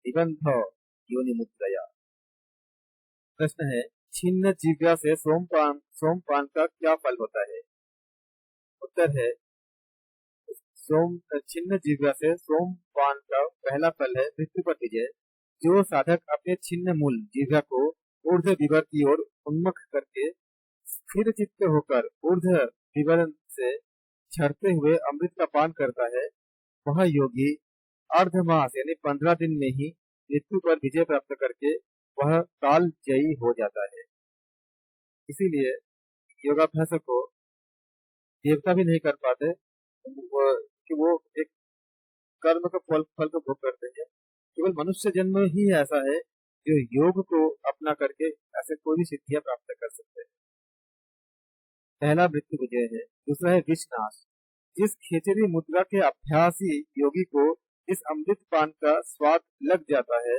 Speaker 1: निबंध योनि मुद्रया। प्रश्न है, छिन्न जिह्वा से सोमपान का क्या फल होता है? उत्तर है, छिन्न जिह्वा से सोमपान का पहला फल है मृत्यु पर विजय। जो साधक अपने छिन्न मूल जिह्वा को ऊर्ध्व विवर की ओर उन्मुख करके स्थिर चित्त होकर ऊर्ध्व विवर से झरते हुए अमृत का पान करता है, वह योगी अर्धमास यानी 15 दिन में ही मृत्यु पर विजय प्राप्त करके वह काल जयी हो जाता है। इसीलिए योगाभ्यास को देवता भी नहीं कर पाते कि वो एक कर्म का फल को भोग करते हैं। केवल मनुष्य जन्म ही ऐसा है जो योग को अपना करके ऐसे कोई भी सिद्धियां प्राप्त कर सकते हैं। पहला मृत्यु विजय है। दूसरा है विषनाश। जिस खेचरी मुद्रा के अभ्यासी योगी को इस अमृत पान का स्वाद लग जाता है,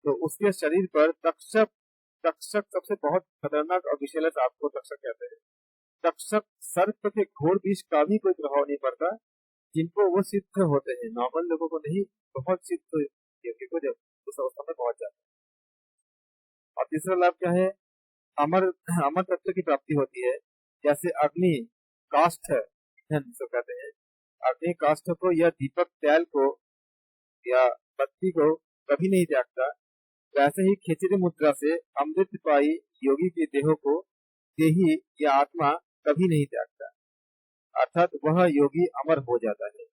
Speaker 1: तो उसके शरीर पर तक्षक सबसे बहुत खतरनाक और विषैला सांप को तक्षक कहते हैं। तक्षक सर्प के घोर विष का भी कोई प्रभाव नहीं पड़ता, जिनको वो सिद्ध होते हैं। नॉर्मल लोगों को नहीं, बहुत सिद्ध योगी को जब उस अवस्था में पहुंच जाता है। और तीसरा लाभ क्या है? अमर तत्व की प्राप्ति होती है। जैसे अग्नि काष्ठ जिसको कहते हैं, अग्नि काष्ठ को या दीपक तेल को या बत्ती को कभी नहीं त्यागता, वैसे ही खेचरी मुद्रा से अमृत पाई योगी के देही या आत्मा कभी नहीं त्यागता, अर्थात वह योगी अमर हो जाता है।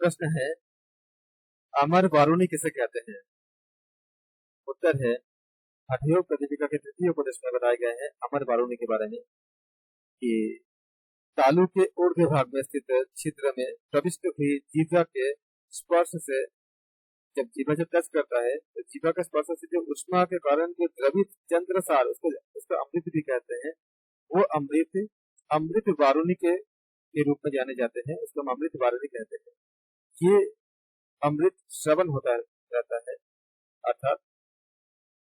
Speaker 1: प्रश्न है, अमर वारुणी किसे कहते हैं? उत्तर है, हठयोग प्रदीपिका के तृतीय उपदेश में बताए गए हैं अमर वारुणी के बारे में कि तालु के ऊर्ध्व भाग में स्थित छिद्र में प्रविष्ट हुई जीवा के स्पर्श से, जब जीवा जब टच करता है तो जीवा के स्पर्श से जो उष्मा के कारण जो द्रवित चंद्रसार, उसको अमृत भी कहते हैं, वो अमृत वारुणी के रूप में जाने जाते हैं। उसको हम अमृत वारुणी कहते हैं। ये अमृत श्रवण होता रहता है, अर्थात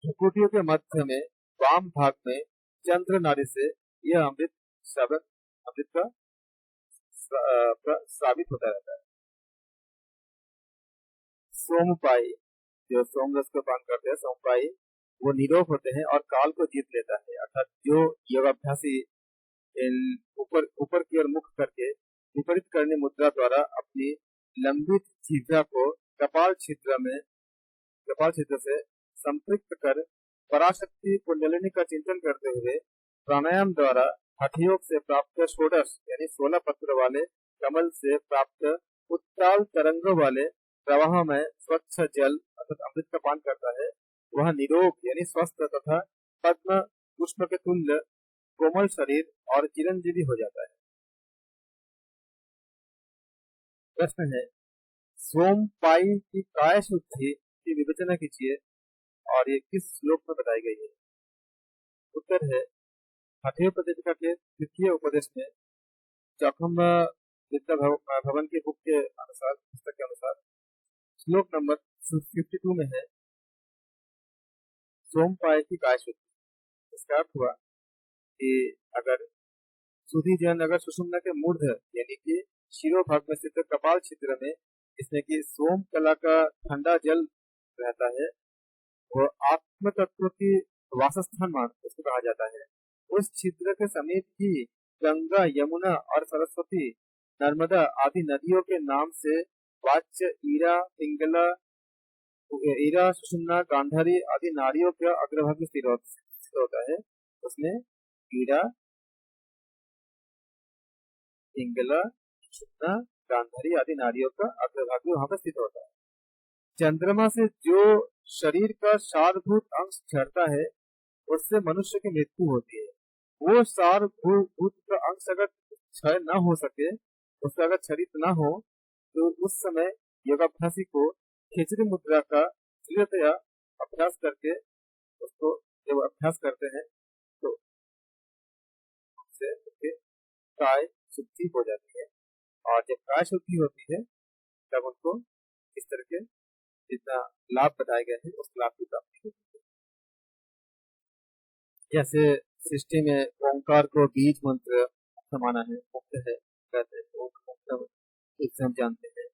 Speaker 1: भ्रुकुटियों के मध्य में वाम भाग में चंद्र नाड़ी से यह अमृत का साबित होता रहता है। सोमपाई, जो सोम रस को पान करते हैं, सोमपाई वो निरोग होते हैं और काल को जीत लेता है। अर्थात जो योगाभ्यासी ऊपर की ओर मुख करके विपरीत करनी मुद्रा द्वारा अपनी लंबित जिह्वा को कपाल छिद्र से संपृक्त कर पराशक्ति कुंडलिनी का चिंतन करते हुए प्राणायाम द्वारा हठयोग से प्राप्त षोडश यानी 16 पत्र वाले कमल से प्राप्त उत्ताल तरंगों वाले प्रवाह में स्वच्छ जल अर्थात अमृत का पान करता है, वह निरोग यानी स्वस्थ तथा पद्म पुष्प के तुल्य कोमल शरीर और चिरंजीवी हो जाता है। प्रश्न है, सोमपाई की काय शुद्धि की विवेचना कीजिए और ये किस श्लोक में बताई गई है? उत्तर है, हठयोग प्रदीपिका के तृतीय उपदेश में चौखम विद्या भवन के बुक के अनुसार, पुस्तक के अनुसार श्लोक नंबर 52 में है सोमपाई की काय शुद्धि। इसका अर्थ हुआ कि अगर सुधी जन अगर सुषुम्ना के मूर्ध यानी कि शिरोभाग में स्थित कपाल छिद्र में, जिसमें कि सोम कला का ठंडा जल रहता है, वो आत्म तत्व की वासस्थान मान उसको कहा जाता है। उस छिद्र के समीप ही गंगा, यमुना और सरस्वती, नर्मदा आदि नदियों के नाम से वाच्य ईरा, सुषुम्ना, गांधारी आदि नाड़ियों का अग्रभाग में स्थित होता है। उसमें ईरा, पिंगला, सुषुम्ना, गांधारी आदि नाड़ियों का अग्रभाग भी वहां पर स्थित होता है। चंद्रमा से जो शरीर का सारभूत अंश झड़ता है, उससे मनुष्य की मृत्यु होती है। वो सारभूत का अंश अगर क्षय न हो सके, उसका अगर क्षरित ना हो, तो उस समय योगाभ्यासी को खेचरी मुद्रा का दृढ़तया अभ्यास करके उसको जब अभ्यास करते हैं तो उससे उसके काय शुद्धि हो जाती है। और जब काय शुद्धि होती है तब उनको इस तरह के जितना लाभ बताए गए हैं उस लाभ की प्राप्ति होती है। जैसे सृष्टि में ओंकार को बीज मंत्र समाना है, मुक्त है, कहते हैं ओम मतलब एक हम जानते हैं।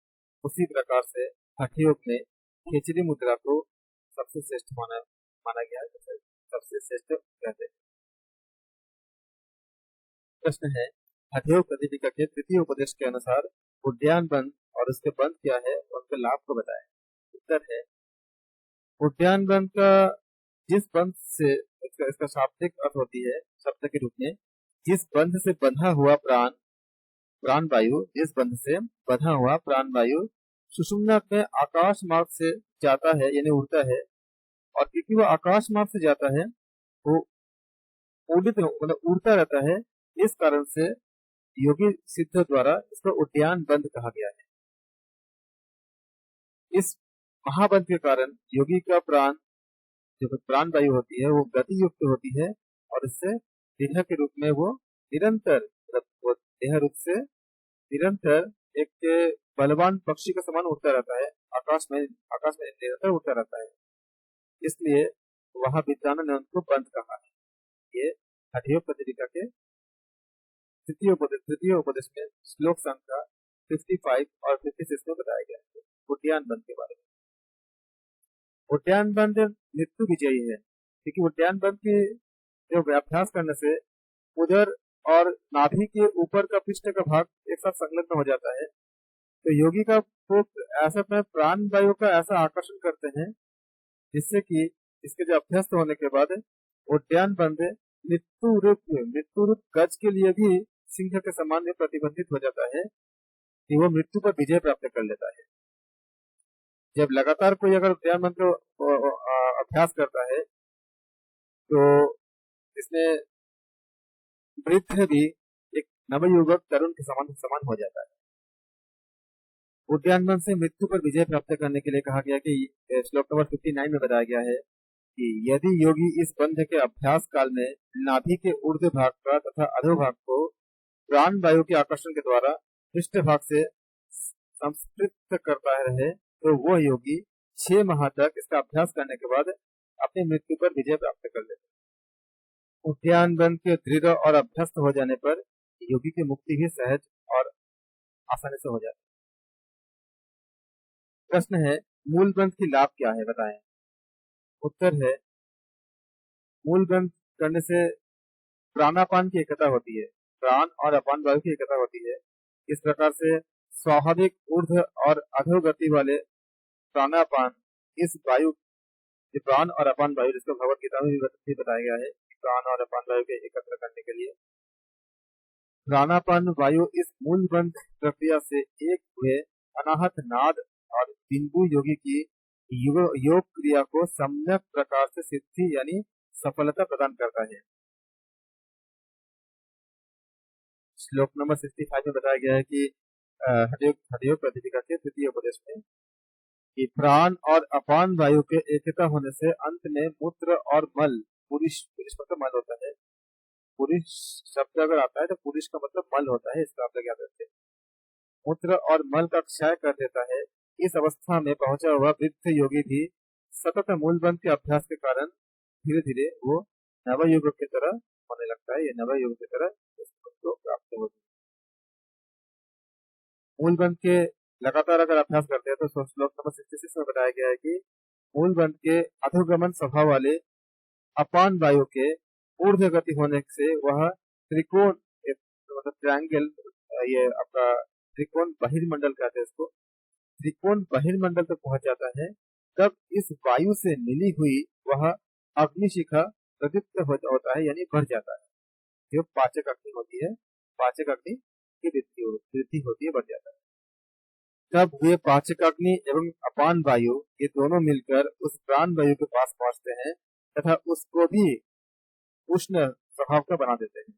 Speaker 1: उसी प्रकार से हठ योग में खेचरी मुद्रा को सबसे श्रेष्ठ माना गया है, सबसे श्रेष्ठ कहते हैं। प्रश्न है, हठ योग प्रतिपिका के तृतीय उपदेश के अनुसार उद्यान बंद और उसके बंद क्या है और उनके लाभ को बताएं। उत्तर है, उद्यान बंद का जिस बंध से इसका शाब्दिक अर्थ होती है शब्द के रूप में, जिस बंध से बंधा हुआ प्राण वायु, जिस बंध से बंधा हुआ प्राण वायु सुषुम्ना में आकाश मार्ग से जाता है यानी उड़ता है, और क्योंकि वो आकाश मार्ग से जाता है वो उड़ित मतलब उड़ता रहता है, इस कारण से योगी सिद्ध द्वारा इसको उद्यान बंध कहा गया है। इस महाबंध के कारण योगी का प्राण जो प्राण वायु होती है वो गति युक्त होती है और इससे देह के रूप में वो निरंतर वो देह रूप से निरंतर एक बलवान पक्षी का समान उड़ता रहता है, आकाश में निरंतर उड़ता रहता है। इसलिए वहां विद्वानों ने उनको बंद कहा है। ये हठ योग प्रतिपिका के तृतीय उपदेश में श्लोक संख्या 55 और 56 में बताया गया है उद्यान बंद के बारे में। उद्यान बंद मृत्यु विजयी है, क्योंकि उद्यान बंद के जो अभ्यास करने से उदर और नाभि के ऊपर का पृष्ठ का भाग एक साथ संलग्न हो जाता है, तो योगी का ऐसा में प्राण वायु का ऐसा आकर्षण करते हैं जिससे कि इसके जो अभ्यस्त होने के बाद उद्यान बंद मृत्यु रूप गज के लिए भी सिंह के समान में प्रतिबंधित हो जाता है कि वो मृत्यु पर विजय प्राप्त कर लेता है। जब लगातार कोई अगर उद्यान मंत्र अभ्यास करता है तो इसमें वृद्ध भी एक नवयुवक तरुण के समान हो जाता है। उद्यान बंध से मृत्यु पर विजय प्राप्त करने के लिए कहा गया कि श्लोक नंबर 59 में बताया गया है कि यदि योगी इस बंध के अभ्यास काल में नाभि के ऊर्ध्व भाग का तथा अधोभाग को प्राण वायु के आकर्षण के द्वारा पृष्ठ भाग से संस्कृत करता रहे तो वह योगी 6 माह तक इसका अभ्यास करने के बाद अपनी मृत्यु पर विजय प्राप्त कर लेता है। उद्यान बंध के दृढ़ और अभ्यस्त हो जाने पर योगी की मुक्ति भी सहज और आसानी से हो जाती है। प्रश्न है, मूल बंध की लाभ क्या है बताएं। उत्तर है, मूल बंध करने से प्राणापान की एकता होती है, प्राण और अपान वायु की एकता होती है। इस प्रकार से स्वाभाविक ऊर्ध्व और अधोगति वाले प्राणापान इस वायु प्राण और अपान वायु, जिसको भगवत गीता में भी बताया गया है कि प्राण और अपान वायु के एकत्र करने के लिए प्राणापान वायु इस मूल बंध प्रक्रिया से एक हुए अनाहत नाद और बिंदु योगी की योग क्रिया को सम्यक प्रकार से सिद्धि यानी सफलता प्रदान करता है। श्लोक नंबर 65 में बताया गया है कि हठ योग प्रतिपिका के तृतीय उपदेश में कि प्राण और अपान वायु के एकता होने से अंत में मूत्र और मल, पुरुष मतलब मल होता है, पुरुष शब्द अगर आता है तो पुरुष का मतलब मल होता है, इसका आप लोग याद रखते हैं। मूत्र और मल का क्षय कर देता है। इस अवस्था में पहुंचा हुआ वृद्ध योगी भी सतत मूल बंध के अभ्यास के कारण धीरे धीरे वो नवयुग की तरह होने लगता है, ये नवयुग की तरह उसको प्राप्त होती है। मूल बंध के लगातार अगर अभ्यास करते हैं तो श्लोक नंबर 66 में बताया गया है कि मूल बंध के अधोगमन स्वभाव वाले अपान वायु के ऊर्ध्व गति होने से वह त्रिकोण मतलब ट्रायंगल, ये आपका त्रिकोण बहिर्मंडल कहते हैं इसको, त्रिकोण बहिर्मंडल तक पहुंच जाता है। तब इस वायु से मिली हुई वह अग्निशिखा प्रदीप्त होता है यानी बढ़ जाता है, जो पाचक अग्नि होती है, पाचक अग्नि की वृद्धि होती है, बढ़ जाता है। तब वे पाचक अग्नि एवं अपान वायु ये दोनों मिलकर उस प्राण वायु के पास पहुंचते हैं तथा उसको भी उष्ण स्वभाव का बना देते हैं।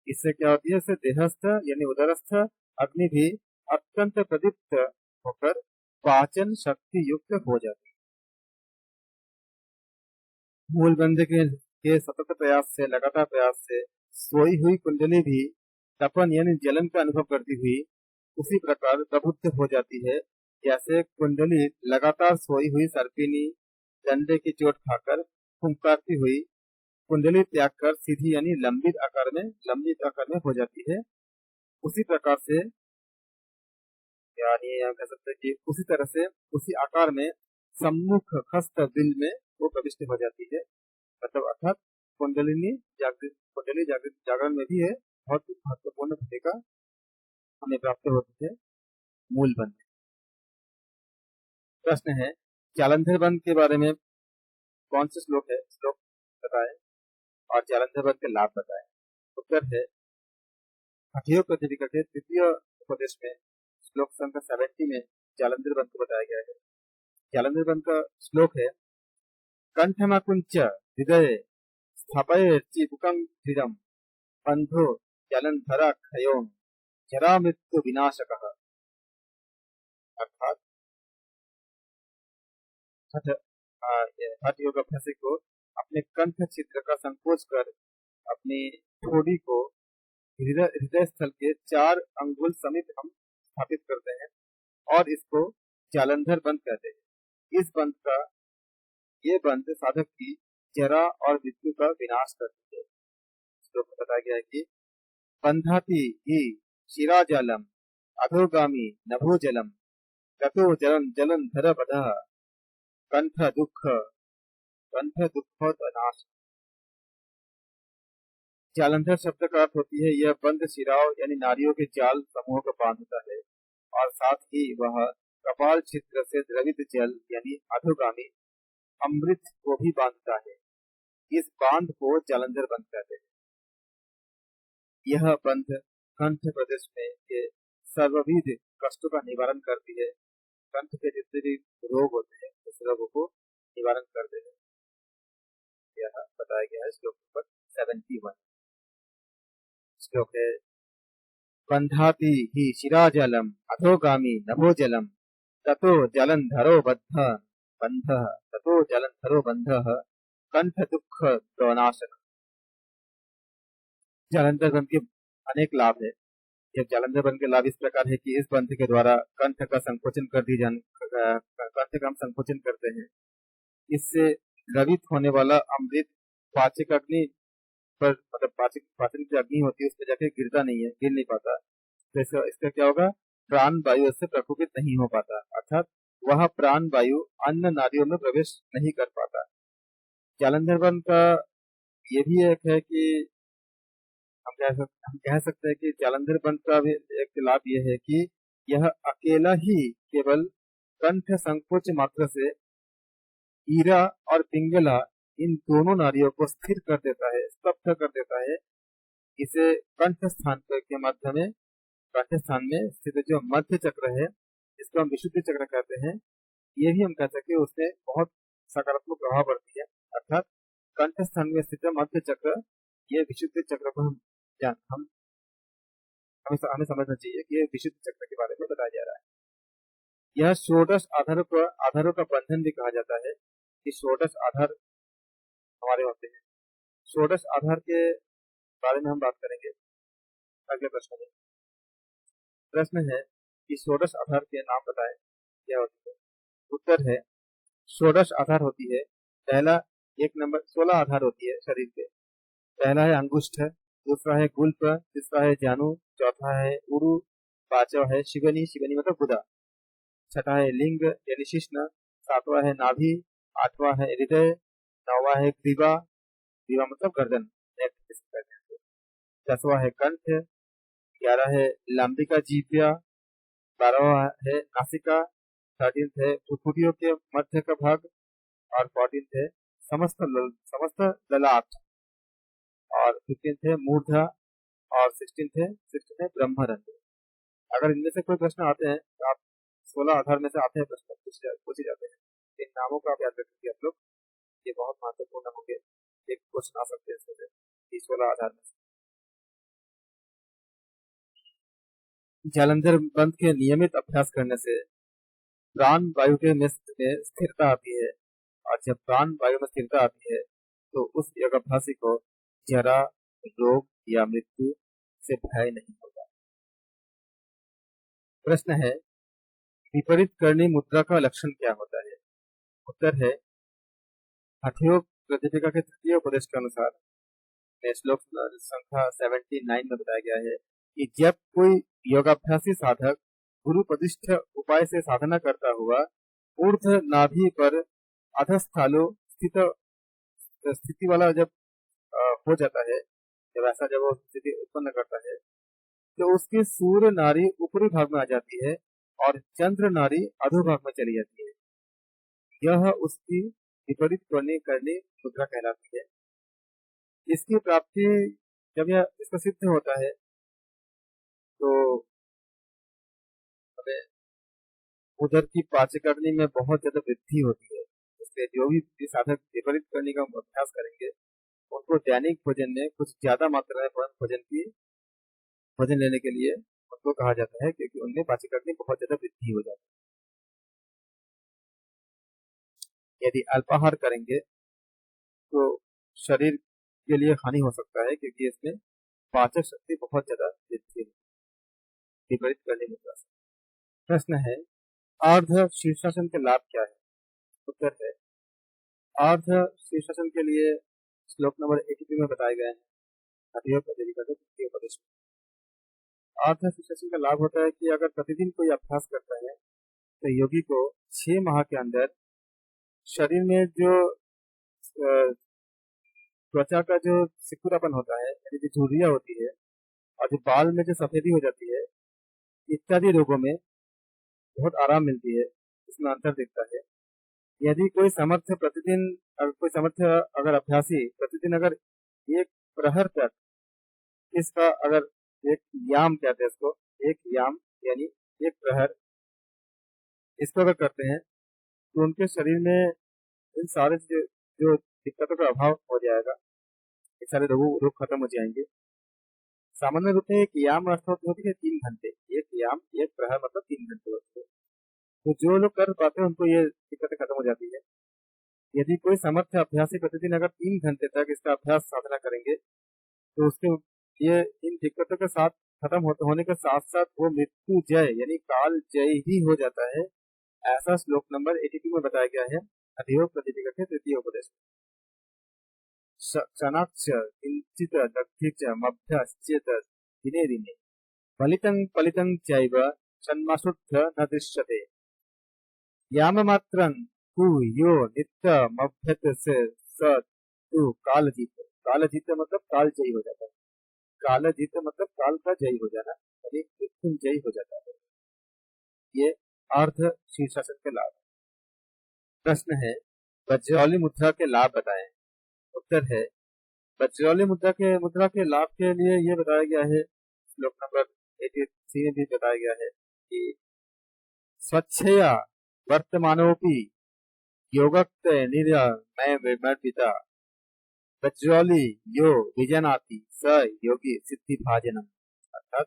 Speaker 1: इससे क्या होती है, इससे देहस्थ यानी उदरस्थ अग्नि भी अत्यंत प्रदीप्त होकर पाचन शक्ति युक्त हो जाती है। मूल बंध के सतत प्रयास से, लगातार प्रयास से सोई हुई कुंडली भी तपन यानी जलन का अनुभव करती हुई उसी प्रकार प्रबुद्ध हो जाती है, जैसे कुंडली लगातार सोई हुई सर्पिनी डंडे की चोट खाकर फुंकारती हुई कुंडली त्याग कर सीधी यानी लंबित आकार में हो जाती है। उसी प्रकार से यानी हम कह सकते हैं कि उसी तरह से उसी आकार में सम्मुख हस्त बिल में वो प्रविष्ट हो जाती है। मतलब अर्थात कुंडली जागरण में भी है बहुत महत्वपूर्ण भूमिका हमें प्राप्त होती है मूल बंध। प्रश्न है, जालंधर बंध के बारे में कौन से श्लोक है, श्लोक बताएं और जालंधर बंध के लाभ बताएं। उत्तर है, हठयोग प्रतिविकटे तृतीय उपदेश में श्लोक संख्या 70 में जालंधर बंध को बताया गया है। जालंधर बंध का श्लोक है, कंठमकुंच हृदय स्थापयति बुकं धीरम बंधो जलंधर क्षयोम जरा मृत्यु विनाशकः। अर्थात हठ योग अभ्यासी को अपने कंठ छिद्र का संकोच कर अपनी ठोड़ी को हृदय स्थल के 4 अंगुल समीप हम स्थापित करते हैं और इसको जालंधर बंध कहते हैं। इस बंध का ये बंध साधक की जरा और मृत्यु का विनाश करती है। श्लोक में बताया गया है कि बंधाति ही शिराजलम अधोगामी नभो जलम गतो जलंधर बधः कंठ दुखोत्नाश। जालंधर शब्द का अर्थ होती है यह बंध शिराओं यानी नारियों के जाल समूह को बांधता है और साथ ही वह कपाल छिद्र से द्रवित जल यानी अधोगामी अमृत को भी बांधता है। इस बांध को जालंधर बंध कहते हैं। यह बंध कंठ प्रदेश में के सर्वविध कष्टों का निवारण करती है। कंठ के जितने भी रोग होते हैं उस रोगों को निवारण करते हैं। यह बताया गया है श्लोक नंबर 71। श्लोक है, बंधाति ही शिराजलम अधोगामी नभो जलम ततो जलंधरो बंधः कंठ दुख प्रणाशन। जालंधर बंध के अनेक लाभ है। यह जालंधर बंध के लाभ इस प्रकार है कि इस बंध के द्वारा कंठ का संकोचन कंठ का हम संकोचन करते हैं। इससे द्रवित होने वाला अमृत पाचक अग्नि पर मतलब पाचन की अग्नि होती है उस पर जाके गिर नहीं पाता। तो इसका क्या होगा, प्राण वायु इससे प्रकोपित नहीं हो पाता, अर्थात वह प्राण वायु अन्य नारियों में प्रवेश नहीं कर पाता। जालंधर बंध का ये भी एक है कि हम कह सकते हैं कि जालंधर बंध का भी एक लाभ यह है कि यह अकेला ही केवल कंठ संकोच मात्र से ईरा और पिंगला इन दोनों नारियों को स्थिर कर देता है, स्तब्ध कर देता है। इसे कंठ स्थान के माध्यम में कंठ स्थान में स्थित जो मध्य चक्र है इसको हम विशुद्ध चक्र कहते हैं। ये भी हम कह सकते हैं उसमें बहुत सकारात्मक प्रभाव पड़ती है। अर्थात कंठ स्थान में स्थित मध्य चक्र, ये विशुद्ध चक्र को हमें समझना चाहिए कि ये विशुद्ध चक्र के बारे में बताया जा रहा है। यह षोडश आधारों का बंधन भी कहा जाता है कि षोडश आधार हमारे होते हैं। षोडश आधार के बारे में हम बात करेंगे अगले प्रश्न में। प्रश्न है कि षोडश आधार के नाम बताएं क्या होते हैं। उत्तर है, षोडश आधार होती है, पहला 16 आधार होती है शरीर के। पहला है अंगुष्ठ, दूसरा है गुल्फ, तीसरा है जानु, चौथा है उरु, पांचवा है शिवनी मतलब गुदा, छठा है लिंग यानी शिश्न, सातवां है नाभि, आठवां है हृदय, नौवां है ग्रीवा मतलब गर्दन, 10वां है कंठ, 11 है लांबिका जीव्या, 12वां है नासिका, 13 है फुफुटियों के मध्य का भाग और 14 है समस्त ललाट और 15 है मूर्धा और 16 है ब्रह्मरंध्र। अगर इनमें से कोई प्रश्न आते हैं तो आप 16 आधार में से आते हैं प्रश्न पूछे जाते हैं, इन नामों का आप याद रखेंगे आप लोग, ये बहुत महत्वपूर्ण होंगे। एक क्वेश्चन आ सकते हैं इसमें से। इस वाला आधार में। जालंधर बंद के नियमित अभ्यास करने से प्राण वायु के में स्थिरता आती है, और जब प्राण वायु में स्थिरता आती है तो उस योगाभ्यासी को जरा, रोग या मृत्यु से भय नहीं होता। प्रश्न है, विपरीत करनी मुद्रा का लक्षण क्या होता है? उत्तर है, हठयोग प्रतिपिका के तृतीय उपदेश के अनुसार श्लोक संख्या 79 में बताया गया है कि जब कोई योगाभ्यासी साधक गुरु प्रतिष्ठ उपाय से साधना करता हुआ ऊर्ध नाभि पर अधस्थालो स्थिति वाला जब हो जाता है, जब ऐसा जब वो स्थिति उत्पन्न करता है तो उसकी सूर्य नाड़ी ऊपरी भाग में आ जाती है और चंद्र नाड़ी अधोभाग में चली जाती है। यह उसकी विपरीत करनी मुद्रा कहलाती है। इसकी प्राप्ति जब यह इसका सिद्ध होता है तो हमें उधर की पाचकर्णी में बहुत ज्यादा वृद्धि होती है। इसलिए जो भी साधक विपरीत करने का अभ्यास करेंगे उनको दैनिक भोजन में कुछ ज्यादा मात्रा में भोजन लेने के लिए उनको कहा जाता है, क्योंकि उनमें पाचकर्णी बहुत ज्यादा वृद्धि हो जाती है। यदि अल्पाहार करेंगे तो शरीर के लिए हानि हो सकता है, क्योंकि इसमें पाचक शक्ति बहुत ज्यादा वृद्धि है विपरीत करने मुद्रा से। प्रश्न है, अर्ध शीर्षासन के लाभ क्या है? उत्तर है, अर्ध शीर्षासन के लिए श्लोक नंबर 82 में बताए गए हैं हठयोग प्रतिपिका के तृतीय उपदेश में। अर्ध शीर्षासन का लाभ होता है कि अगर प्रतिदिन कोई अभ्यास करता है तो योगी को 6 माह के अंदर शरीर में जो त्वचा का जो सिकुड़ापन होता है, यानी जो झुर्रियां होती है, और जो बाल में जो सफेदी हो जाती है, इत्यादि रोगों में बहुत आराम मिलती है, इसमें अंतर दिखता है। यदि कोई समर्थ अगर अभ्यासी प्रतिदिन अगर एक प्रहर तक इसका अगर एक याम कहते हैं इसको, एक याम यानी एक प्रहर इसको अगर करते हैं तो उनके शरीर में इन सारे जो दिक्कतों का अभाव हो जाएगा, ये सारे रोग खत्म हो जाएंगे। सामान्य रूप में एक याम अर्थ होती है 3 घंटे, एक याम एक प्रहर मतलब 3 घंटे होते हैं। तो जो लोग कर पाते हैं उनको ये दिक्कतें खत्म हो जाती है। यदि कोई समर्थ अभ्यासी प्रतिदिन अगर 3 घंटे तक इसका अभ्यास साधना करेंगे तो उसके ये इन दिक्कतों के साथ खत्म होने के साथ साथ वो मृत्यु जय यानी काल जय ही हो जाता है। ऐसा श्लोक नंबर 82 में बताया गया है हठयोग प्रतिपिका के तृतीय उपदेश में। क्षणाक्ष किंचित दग्धिच मभ्यश्चेत दिने दिने फलितं फलितं चैव षण्मासोऽथ न दृश्यते याम मात्रं तु यो नित्यमभ्यत से स तु कालजीत। कालजीत मतलब काल जयी हो जाता है। कालजीत मतलब काल का जयी हो जाना, यानी मृत्युंजयी हो जाता है। ये अर्ध शीर्षासन के लाभ। प्रश्न है, वज्रौली मुद्रा के लाभ बताएं। उत्तर है, वज्रौली मुद्रा के लाभ के लिए ये बताया गया है श्लोक नंबर 83 में भी बताया गया है कि स्वच्छया वर्तमानोपि योगक्त निर्मय वज्रौली यो विजनाति स योगी सिद्धि भाजनम। अर्थात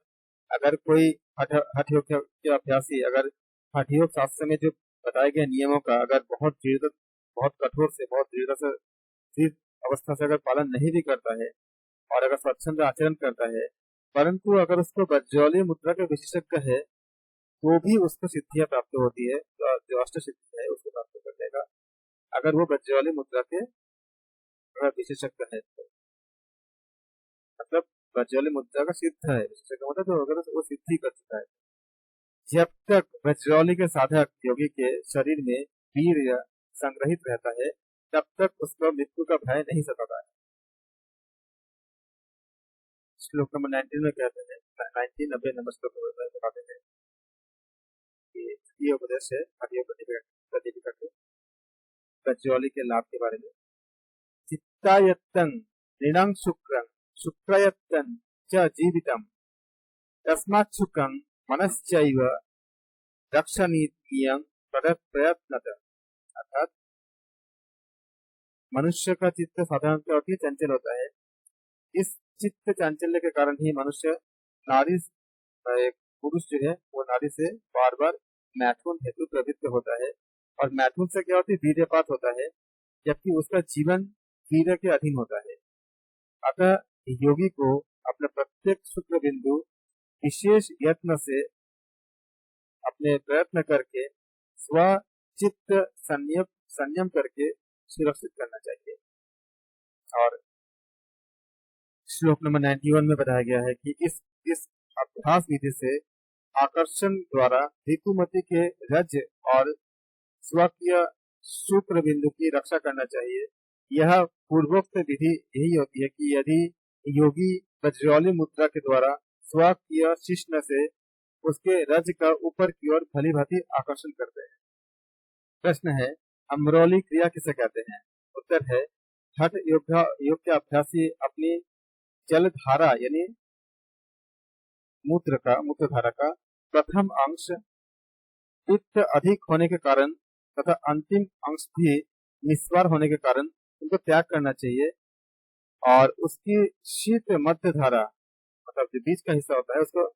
Speaker 1: अगर कोई हठयोग के अभ्यासी अगर हठयोग शास्त्र में जो बताए गए नियमों का अगर बहुत कठोर से बहुत दृढ़ अवस्था से अगर पालन नहीं भी करता है और अगर स्वच्छंद आचरण करता है, परंतु अगर उसको वज्रौली मुद्रा के विशेषज्ञ है तो भी उसको सिद्धियां प्राप्त होती है। तो जो अष्ट सिद्धि है उसको प्राप्त कर लेगा अगर वो वज्रौली मुद्रा के विशेषज्ञ है। मतलब वज्रौली मुद्रा का सिद्ध है, विशेषज्ञ मतलब जो अगर वो सिद्धि कर चुका है। जब तक वज्रौली के साधक योगी के शरीर में वीर्य संग्रहित रहता है तब तक उसको मृत्यु का भय नहीं सताता है। श्लोक नंबर 19 में कहते हैं 90 नंबर श्लोक में बताते हैं कि ये उपदेश है हठयोग प्रतिपिका के वज्रौली के लाभ के बारे में। चित्तायत्तं ऋणं शुक्रं शुक्रयत्तं च जीवितं तस्मात् शुक्रं मनश्चैव रक्षणीयं प्रयत्नत। अर्थात मनुष्य का चित्त साधारणतः चंचल होता है, इस चित्त चांचल्य के कारण ही मनुष्य नारी एक पुरुष जो है वो नारी से बार बार मैथुन हेतु प्रवृत्त होता है, और मैथुन से क्या होती है, वीर्यपात होता है, जबकि उसका जीवन वीर्य के अधीन होता है। अतः योगी को अपने प्रत्येक शुक्र बिंदु विशेष यत्न से अपने प्रयत्न करके स्व चित्त संयम करके सुरक्षित करना चाहिए। और श्लोक नंबर 91 में बताया गया है कि इस अभ्यास विधि से आकर्षण द्वारा ऋतुमती के रज और स्वकीय शुक्र बिंदु की रक्षा करना चाहिए। यह पूर्वोक्त विधि यही होती है कि यदि योगी वज्रौली मुद्रा के द्वारा स्वकीय शिश्न से उसके रज का ऊपर की ओर भली भांति आकर्षण करते हैं। प्रश्न है, अम्रौली क्रिया किसे कहते हैं? उत्तर है, हठ योग के अभ्यासी अपनी जलधारा यानी मूत्रधारा का प्रथम अंश पित्त अधिक होने के कारण तथा अंतिम अंश भी निस्वार होने के कारण उनको त्याग करना चाहिए, और उसकी शीत मध्य धारा मतलब जो बीच का हिस्सा होता है उसको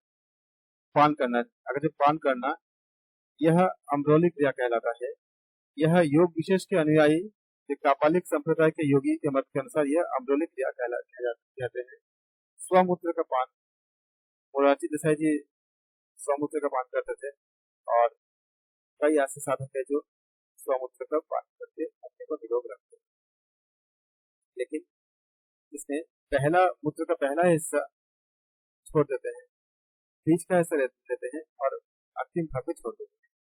Speaker 1: पान करना। अगर जो पान करना, यह अम्रौली क्रिया कहलाता है। यह योग विशेष के अनुयायी कापालिक संप्रदाय के योगी के मत के अनुसार यह अम्रौली क्रिया कहते हैं। स्वमूत्र का पान, मोरारजी देसाई जी स्वमूत्र का पान करते थे, और कई ऐसे साधक है जो स्वमूत्र का पान करके अपने को निरोग रखते हैं। लेकिन इसमें पहला मूत्र का पहला हिस्सा छोड़ देते हैं, बीच का हिस्सा लेते हैं और अंतिम भाग को छोड़ देते हैं।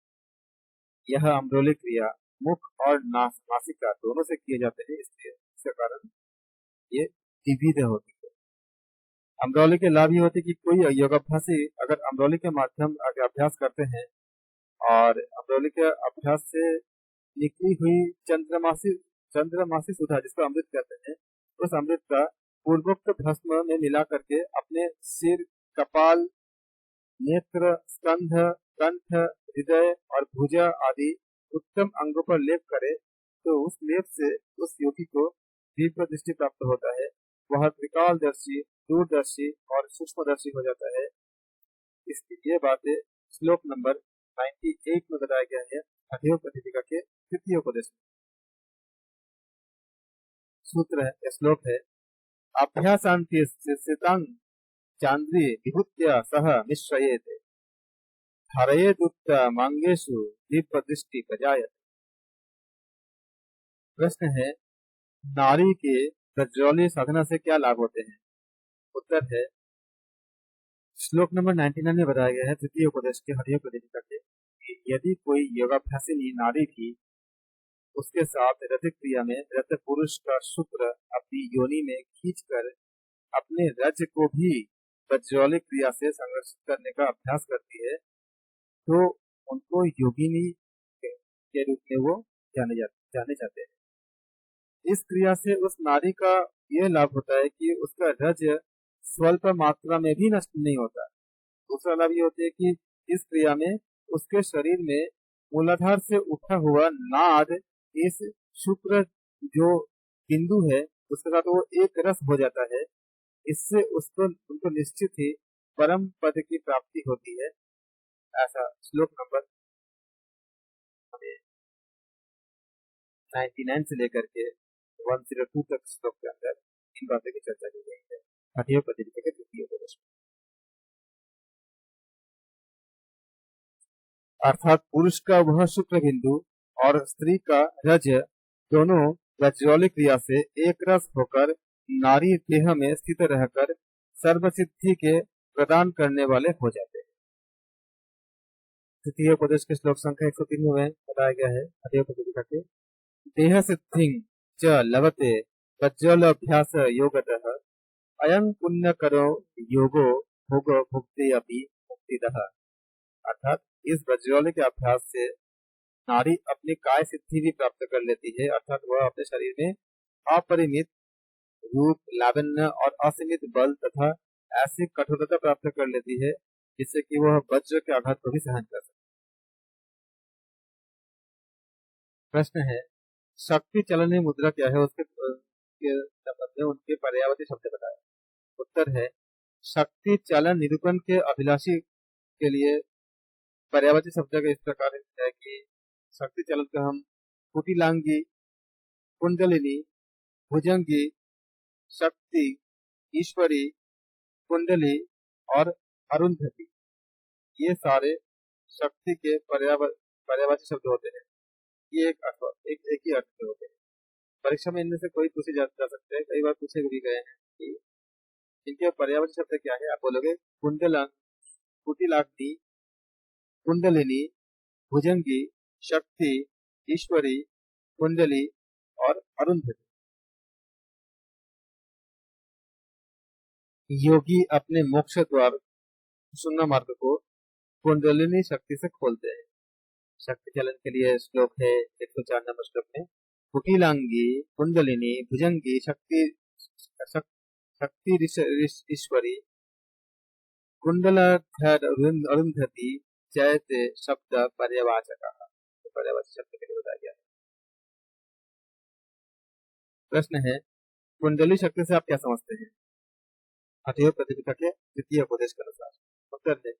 Speaker 1: यह अम्रौली क्रिया मुख और नासिका दोनों से किए जाते हैं, इसलिए इसके कारण ये विविध होती है। अम्रौली के लाभ ये होते हैं कि कोई योगाभ्यासी अगर अम्रौली के माध्यम आगे अभ्यास करते हैं और अम्रौली के अभ्यास से निकली हुई चंद्रमासी सुधा जिसको अमृत कहते हैं, उस अमृत का पूर्वोक्त भस्म में मिला करके अपने सिर, कपाल, नेत्र, स्कंध, कंठ, हृदय और भुजा आदि उत्तम अंगों पर लेप करे तो उस लेप से उस योगी को दिव्य दृष्टि प्राप्त होता है। वह त्रिकालदर्शी, दूरदर्शी और सूक्ष्मदर्शी हो जाता है। इसकी ये बातें श्लोक नंबर 98 में बताया गया है हठयोग प्रतिपिका के तृतीय उपदेश में। सूत्र है, श्लोक है, अभ्यासांति सितांग चांद्री विभूत्या सह मिश्रयेते धारयेदुत्त मांगेषु दीप दृष्टि प्रजायते। प्रश्न है, नारी के वज्रौली साधना से क्या लाभ होते हैं? उत्तर है, श्लोक नंबर 99 में बताया गया है तृतीय उपदेश के हठयोग प्रतिपिका के कि यदि कोई योगाभ्यासिनी नारी भी उसके साथ रतिक क्रिया में रत पुरुष का शुक्र अपनी योनि में खींचकर अपने रज को भी वज्रौली क्रिया से संरक्षित करने का अभ्यास करती है तो उनको योगिनी के रूप में वो जाने जाते हैं। इस क्रिया से उस नारी का यह लाभ होता है कि उसका रज स्वल्प मात्रा में भी नष्ट नहीं होता। दूसरा लाभ ये होता है कि इस क्रिया में उसके शरीर में मूलाधार से उठा हुआ नाद इस शुक्र जो बिंदु है उसके साथ वो एक रस हो जाता है। इससे उनको निश्चित ही परम पद की प्राप्ति होती है। ऐसा श्लोक नंबर 99 से लेकर के 102 तक श्लोक के अंदर इन बातों की चर्चा की गई है हठयोग प्रतिपिका के तृतीय उपदेश में। अर्थात पुरुष का वह शुक्र बिंदु और स्त्री का रज दोनों वज्रौली क्रिया से एक रस होकर नारी देह में स्थित रहकर सर्वसिद्धि के प्रदान करने वाले हो जाते हैं। तृतीय उपदेश के श्लोक संख्या 103 में बताया गया है हठयोग प्रतिपिका के देह सिद्धि च लभते वज्रौलाभ्यास योगतः अयं पुण्य करो योगो भोग भुक्ति अपि मुक्तिदः। अर्थात इस वज्रौली के अभ्यास से नारी अपनी काय सिद्धि भी प्राप्त कर लेती है, अर्थात वह अपने शरीर में अपरिमित रूप, लावण्य और असीमित बल तथा ऐसी कठोरता प्राप्त कर लेती है जिससे कि वह वज्र के आघात को भी सहन कर सके। प्रश्न है, शक्ति चलनी मुद्रा क्या है? उसके संबंध में उनके पर्यायवाची शब्द बताए। उत्तर है शक्ति चलन निरूपण के अभिलाषी के लिए पर्यायवाची शब्द का इस प्रकार है कि शक्ति चलन का हम कुटिलांगी, कुंडलिनी, भुजंगी, शक्ति, ईश्वरी, कुंडली और अरुंधति, ये सारे शक्ति के पर्यायवाची शब्द होते हैं। ये एक ही अर्थ के होते हैं। परीक्षा में इनमें से कोई पूछे जा सकते हैं, कई बार पूछे भी गए हैं कि इनके पर्यायवाची शब्द क्या है। आप बोलोगे कुटिलाग्नि, कुंडलिनी, भुजंगी, शक्ति, ईश्वरी, कुंडली और अरुंधति। योगी अपने मोक्ष द्वार सुषुम्ना मार्ग को कुंडलिनी शक्ति से खोलते हैं। शक्ति चलन के लिए श्लोक है 104 नंबर श्लोक में कुटिलांगी, कुंडलिनी, भुजंगी, शक्ति ईश्वरी, कुंडलाधर अरुंधति चैते शब्द पर्यायवाचक शब्द के लिए बताया गया है। प्रश्न है कुंडली शक्ति से आप क्या समझते हैं? हठयोग प्रतियोगिता के द्वितीय उपदेश के अनुसार उत्तर है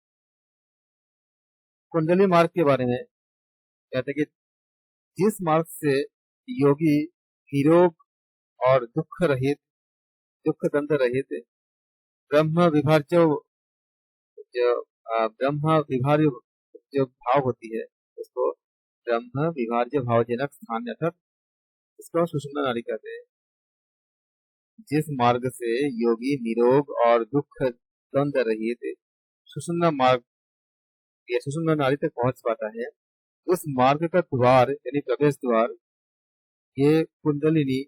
Speaker 1: कुंडली मार्ग के बारे में कहते हैं कि जिस मार्ग से योगी निरोग और दुख दंड रहित ब्रह्म विभाज्य जो भाव होती है उसको ब्रह्म विभाज्य भावजनक स्थान अर्थात इसको सुषुम्ना नाड़ी कहते हैं। जिस मार्ग से योगी निरोग और दुख दंड रहित सुषुम्ना मार्ग या सुषुम्ना नाड़ी तक पहुंच पाता है, उस मार्ग का द्वार यानी प्रवेश द्वार ये कुंडलिनी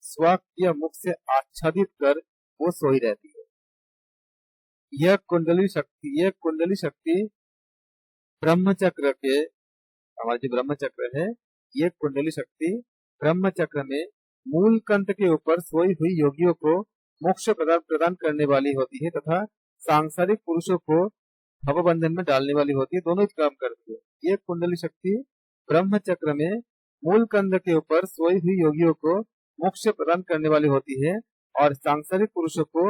Speaker 1: स्वकीय मुख से आच्छादित कर वो सोई रहती है। यह कुंडली शक्ति ब्रह्मचक्र के, हमारा जो ब्रह्मचक्र है, ये कुंडली शक्ति ब्रह्मचक्र में मूल कंठ के ऊपर सोई हुई योगियों को मोक्ष प्रदान करने वाली होती है तथा सांसारिक पुरुषों को भवबंधन में डालने वाली होती है। दोनों ही काम करती है। ये कुंडली शक्ति ब्रह्मचक्र में मूल कंध के ऊपर सोई हुई योगियों को मोक्ष प्रदान करने वाली होती है और सांसारिक पुरुषों को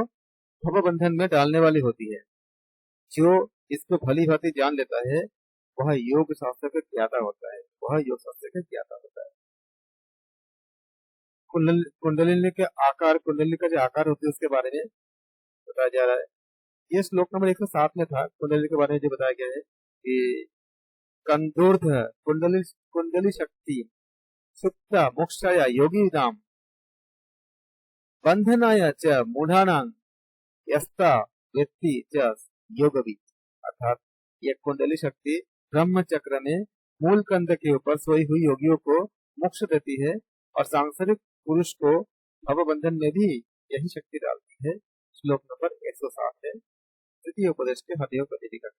Speaker 1: भवबंधन में डालने वाली होती है। जो इसको भली भांति जान लेता है वह योग शास्त्र का ज्ञाता होता है, कुंडलिनी के आकार, कुंडली का जो आकार होती है उसके बारे में बताया जा रहा है। ये श्लोक नंबर 107 में था। कुंडली के बारे में जो बताया गया है कि कंदोर्ध कुंडली शक्ति सुप्ता मोक्षाय योगी नाम बंधनाय च मूढ़ानां यस्ता व्यक्ति च योगविद। अर्थात यह कुंडली शक्ति ब्रह्मचक्र में मूल कंध के ऊपर सोई हुई योगियों को मोक्ष देती है और सांसारिक पुरुष को भवबंधन में भी यही शक्ति डालती है। श्लोक नंबर 107 है तृतीय उपदेश के हठयोग प्रतियोगिता।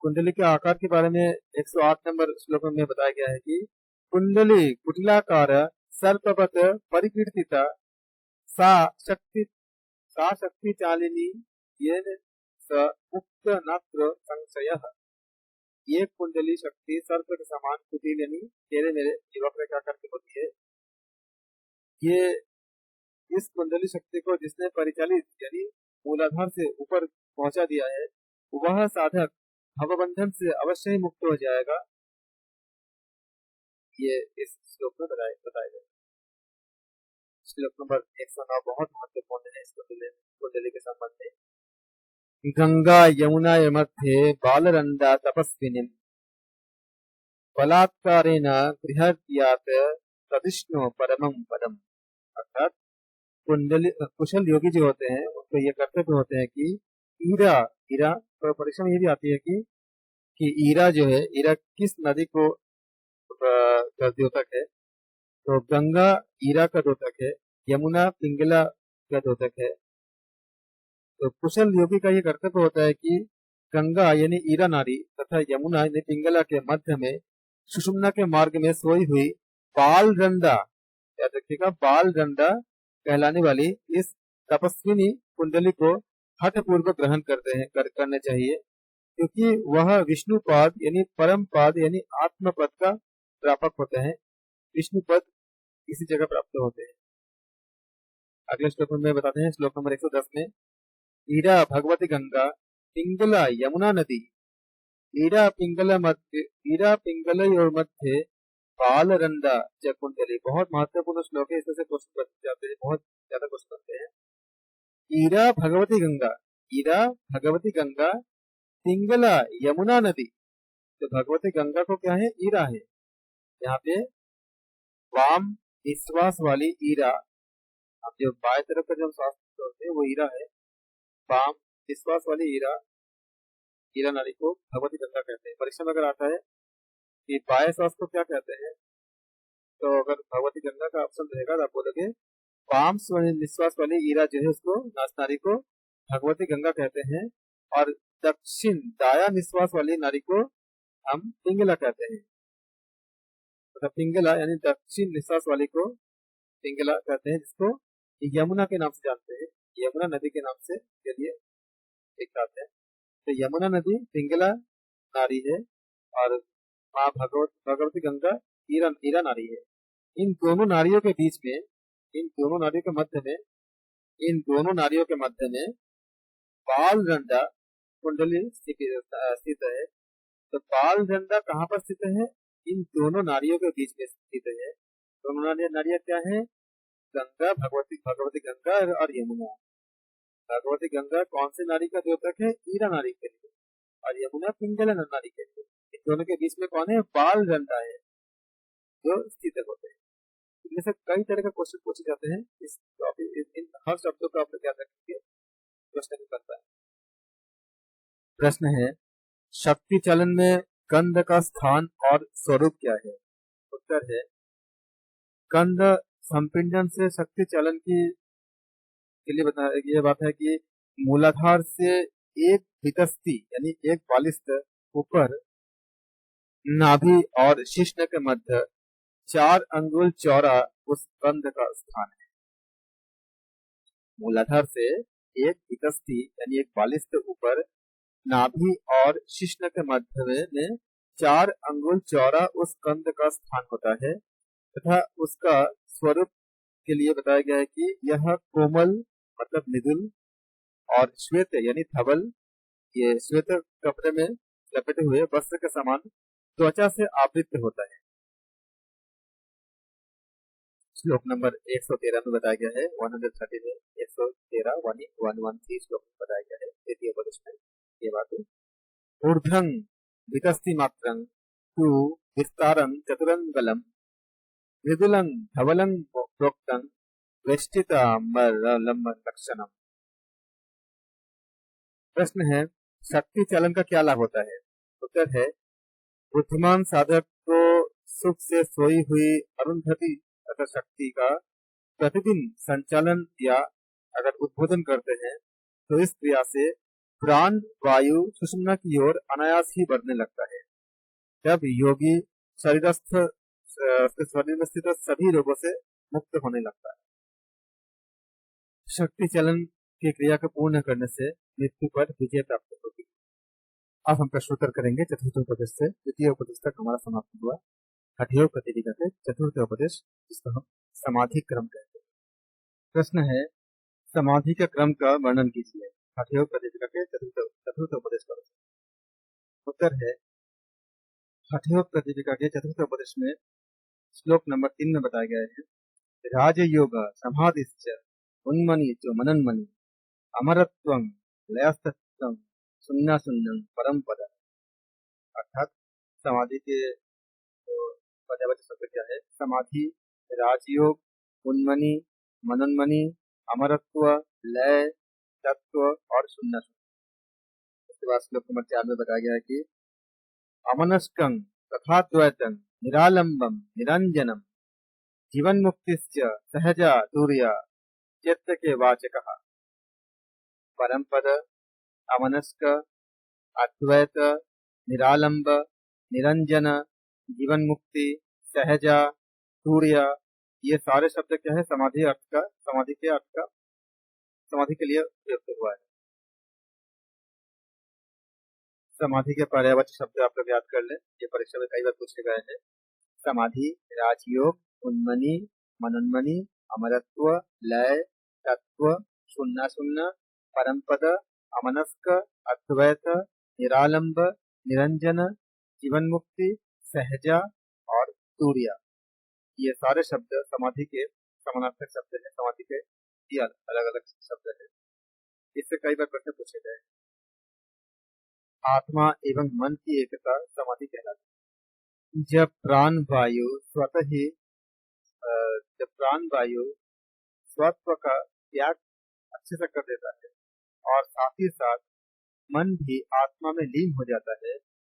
Speaker 1: कुंडली के आकार के बारे में 108 नंबर श्लोक में बताया गया है कि कुंडली कुटिलाकार सर्पवत परिकीर्तिता सा शक्ति चालिनी येन स मुक्त नत्र संशयः। ये कुंडली शक्ति सर्प के समान कुटिल यानी तेरे मेरे युवक रेखा करके होती है। ये इस कुंडली शक्ति को जिसने परिचालित यानी मूलाधार से ऊपर पहुंचा दिया है वह साधक भवबंधन से अवश्य ही मुक्त हो जाएगा। ये इस श्लोक में बताया गया। श्लोक नंबर 109 बहुत महत्वपूर्ण है इस कुंडली के संबंध में। गंगा यमुना मध्ये बालरंडा तपस्विनी बलात्कारेण गृहत्यात् तदिष्णु परमं पदम। अर्थात कुशल योगी जो होते हैं उनको ये कर्तव्य होते हैं कि ईरा तो परीक्षा में ये भी आती है कि ईरा जो है, ईरा किस नदी को का द्योतक है। तो गंगा ईरा का द्योतक है, यमुना पिंगला का द्योतक है। तो कुशल योगी का ये कर्तव्य होता है कि गंगा यानी ईरा नारी तथा यमुना यानी पिंगला के मध्य में सुषुम्ना के मार्ग में सोई हुई बाल रंडा, याद रखिएगा बाल रंडा कहलाने वाली इस तपस्विनी कुंडली को हठ पूर्वक ग्रहण करने चाहिए, क्योंकि वह विष्णु पाद यानी परम पाद यानी आत्म पद का प्रापक होते हैं। विष्णु पद इसी जगह प्राप्त होते हैं। अगले श्लोक में बताते हैं, श्लोक नंबर 110 में, ईरा भगवती गंगा पिंगला यमुना नदी, ईरा पिंगलयोर मध्य बालरंदा च कुंडली। बहुत महत्वपूर्ण श्लोक है, इसमें से क्वेश्चन बनते जाते हैं, बहुत ज्यादा क्वेश्चन बनते हैं। ईरा भगवती गंगा पिंगला यमुना नदी। तो भगवती गंगा को क्या है, ईरा है। यहाँ पे वाम निश्वास वाली ईरा, अब जो बाएं तरफ का जो श्वास छोड़ते हैं वो ईरा है। वाम निश्वास वाली ईरा नारी को भगवती गंगा कहते हैं। परीक्षा में अगर आता है कि बाएं श्वास को क्या कहते हैं, तो अगर भगवती गंगा का ऑप्शन रहेगा तो आप बोलोगे वाम निश्वास वाली ईरा जो है उसको, नाच नारी को भगवती गंगा कहते हैं, और दक्षिण दाया निश्वास वाली नारी को हम पिंगला कहते हैं। मतलब पिंगला यानी दक्षिण निश्वास वाली को पिंगला कहते हैं, जिसको यमुना के नाम से जानते हैं, यमुना नदी के नाम से चलिए दिखाते हैं। तो यमुना नदी पिंगला नारी है और माँ भगवती गंगा ईरा नारी है। इन दोनों नारियों के बीच में, इन दोनों नारियों के मध्य में बाल रंडा कुंडली स्थित है। तो बाल रंडा कहाँ पर स्थित है, इन दोनों नारियों के बीच में स्थित है। दोनों नारियां क्या है, गंगा, भगवती गंगा और यमुना। भगवती गंगा कौन से नारी का द्योतक है, ईरा नारी के लिए, और यमुना पिंगला नारी के लिए। इन दोनों के बीच में कौन है, बाल रंडा है, जो स्थित होते हैं। इनमें से कई तरह का क्वेश्चन पूछे जाते हैं। इस टॉपिक, इन हर शब्दों का आप लोग याद रखेंगे, प्रश्न भी बनता है। प्रश्न है, शक्ति चलन में कंद का स्थान और स्वरूप क्या है। उत्तर है, कंद संपिंडन से शक्ति चलन के लिए बताया, ये बात है कि मूलाधार से एक वितस्ती यानी एक बालिस्त ऊपर नाभि और शिश्न के मध्य 4 अंगुल चौड़ा उस कंद का स्थान है। मूलाधार से एक वितस्ती यानी एक बालिस्त ऊपर नाभि और शिश्न के मध्य में 4 अंगुल चौड़ा उस कंद का स्थान होता है, तथा उसका स्वरूप के लिए बताया गया है कि यह कोमल मतलब मृदुल और श्वेत यानी धवल, ये श्वेत कपड़े में लपेटे हुए वस्त्र के समान त्वचा से आवृत होता है। श्लोक नंबर 113 में बताया गया है, 130 में 113 113 श्लोक में बताया गया है द्वितीय उपदेश में ये बात है। ऊर्ध्वं वितस्ति मात्रं तु विस्तारं चतुरंगलम मृदुलं धवलं प्रोक्तं वेष्टिताम्बरलंब लक्षणम। प्रश्न है, शक्ति चलन का क्या लाभ होता है। उत्तर है, बुद्धिमान साधक को सुख से सोई हुई अरुंधति अथवा शक्ति का प्रतिदिन संचालन या अगर उद्बोधन करते हैं तो इस क्रिया से प्राण वायु सुषुम्ना की ओर अनायास ही बढ़ने लगता है। जब योगी शरीर में स्थित सभी रोगों से मुक्त होने लगता है। शक्ति चलन की क्रिया को पूर्ण करने से मृत्यु पर विजय प्राप्त होगी। अब हम प्रश्नोत्तर करेंगे चतुर्थ उपदेश से। द्वितीय उपदेश तक हमारा समाप्त हुआ। हठयोग प्रतिदिका के चतुर्थ उपदेश, जिसको हम समाधि क्रम कहते हैं। प्रश्न है, समाधि के क्रम का वर्णन कीजिए। हठयोग प्रतिदिका के चतुर्थ उपदेश का उत्तर है, हठयोग प्रतिदिका के चतुर्थ उपदेश में श्लोक नंबर 3 में बताया गया है, राजयोग समाधिश्च उन्मनि च मनन्मनि अमरत्वं लयस्तत्वं शून्यं परम पद। अर्थात समाधि के पर्यायवाची शब्द क्या है, समाधि, राजयोग, उन्मनि, मनन्मनि, अमरत्व, लय, तत्व और शून्य। उसके बाद श्लोक नंबर 4 में बताया गया है कि अमनस्कं तथा द्वैतं निरालंबम निरंजनम जीवन मुक्तिश्च सहजा दूर्या चित्त के वाचकः। परम पद, अमनस्क, अद्वैत, निरालंब, निरंजन, जीवन मुक्ति, सहजा, सूर्य, ये सारे शब्द क्या है, समाधि के लिए प्रयुक्त हुआ है। समाधि के पर्यायवाची शब्द आप लोग याद कर लें, ये परीक्षा में कई बार पूछे गए हैं। समाधि, राजयोग, उन्मनि, मनन्मनि, अमरत्व, लय, तत्व, शून्य शून्य, परमपद, अमनस्क, अद्वैत, निरालंब, निरंजन, जीवन मुक्ति, सहजा और तूर्या। ये सारे शब्द समाधि के समानार्थक शब्द है। समाधि के ये अलग अलग शब्द है। इससे कई बार प्रश्न पूछे गए। आत्मा एवं मन की एकता समाधि कहलाती है। जब प्राण वायु स्वतः ही जब प्राण वायु स्वत्व का त्याग अच्छे से कर देता है और साथ ही साथ मन भी आत्मा में लीन हो जाता है,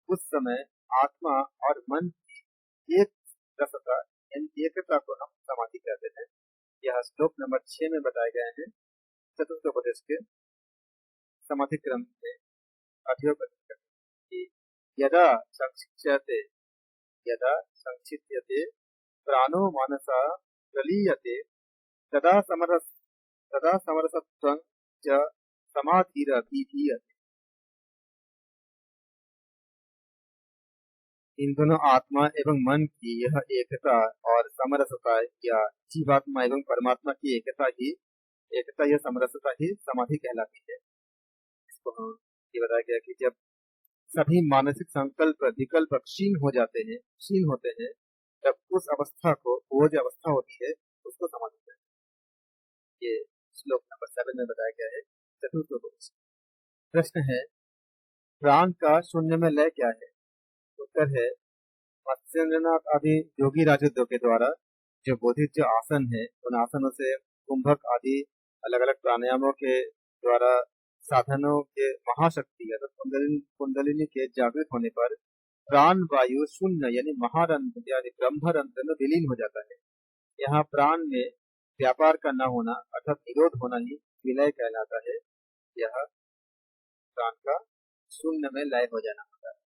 Speaker 1: उस समय आत्मा और मन की एक रसता यानी एकता को हम समाधि कहते हैं। यह श्लोक नंबर 6 में बताए गए हैं चतुर्थोपदेश के समाधि क्रम में कि यदा संक्षिप्यते प्राणो मनसा प्रलीयते तदा समरसत्वं च समाधिरभिधीयते। इन दोनों आत्मा एवं मन की यह एकता और समरसता या जीवात्मा एवं परमात्मा की एकता यह समरसता ही समाधि कहलाती है। इसको हम ये बताया गया कि जब सभी मानसिक संकल्प विकल्प क्षीण होते हैं, तब उस अवस्था को, वो जो अवस्था होती है उसको समाधि कहते हैं। ये श्लोक नंबर 7 में बताया गया है चतुर्थोपदेश। प्रश्न है, प्राण का शून्य में लय क्या है? उत्तर है, मत्स्येंद्रनाथ आदि योगी राजोद्योग के द्वारा जो बोधित जो आसन है, उन आसनों से कुंभक आदि अलग अलग प्राणायामों के द्वारा साधनों के महाशक्ति कुंडलिनी के जागृत होने पर प्राण वायु शून्य यानी महारंध्र यानी ब्रह्मरंध्र में विलीन हो जाता है। यहाँ प्राण में व्यापार का न होना अर्थात निरोध होना ही विलय कहलाता है। यह प्राण का शून्य में लय हो जाना होता है।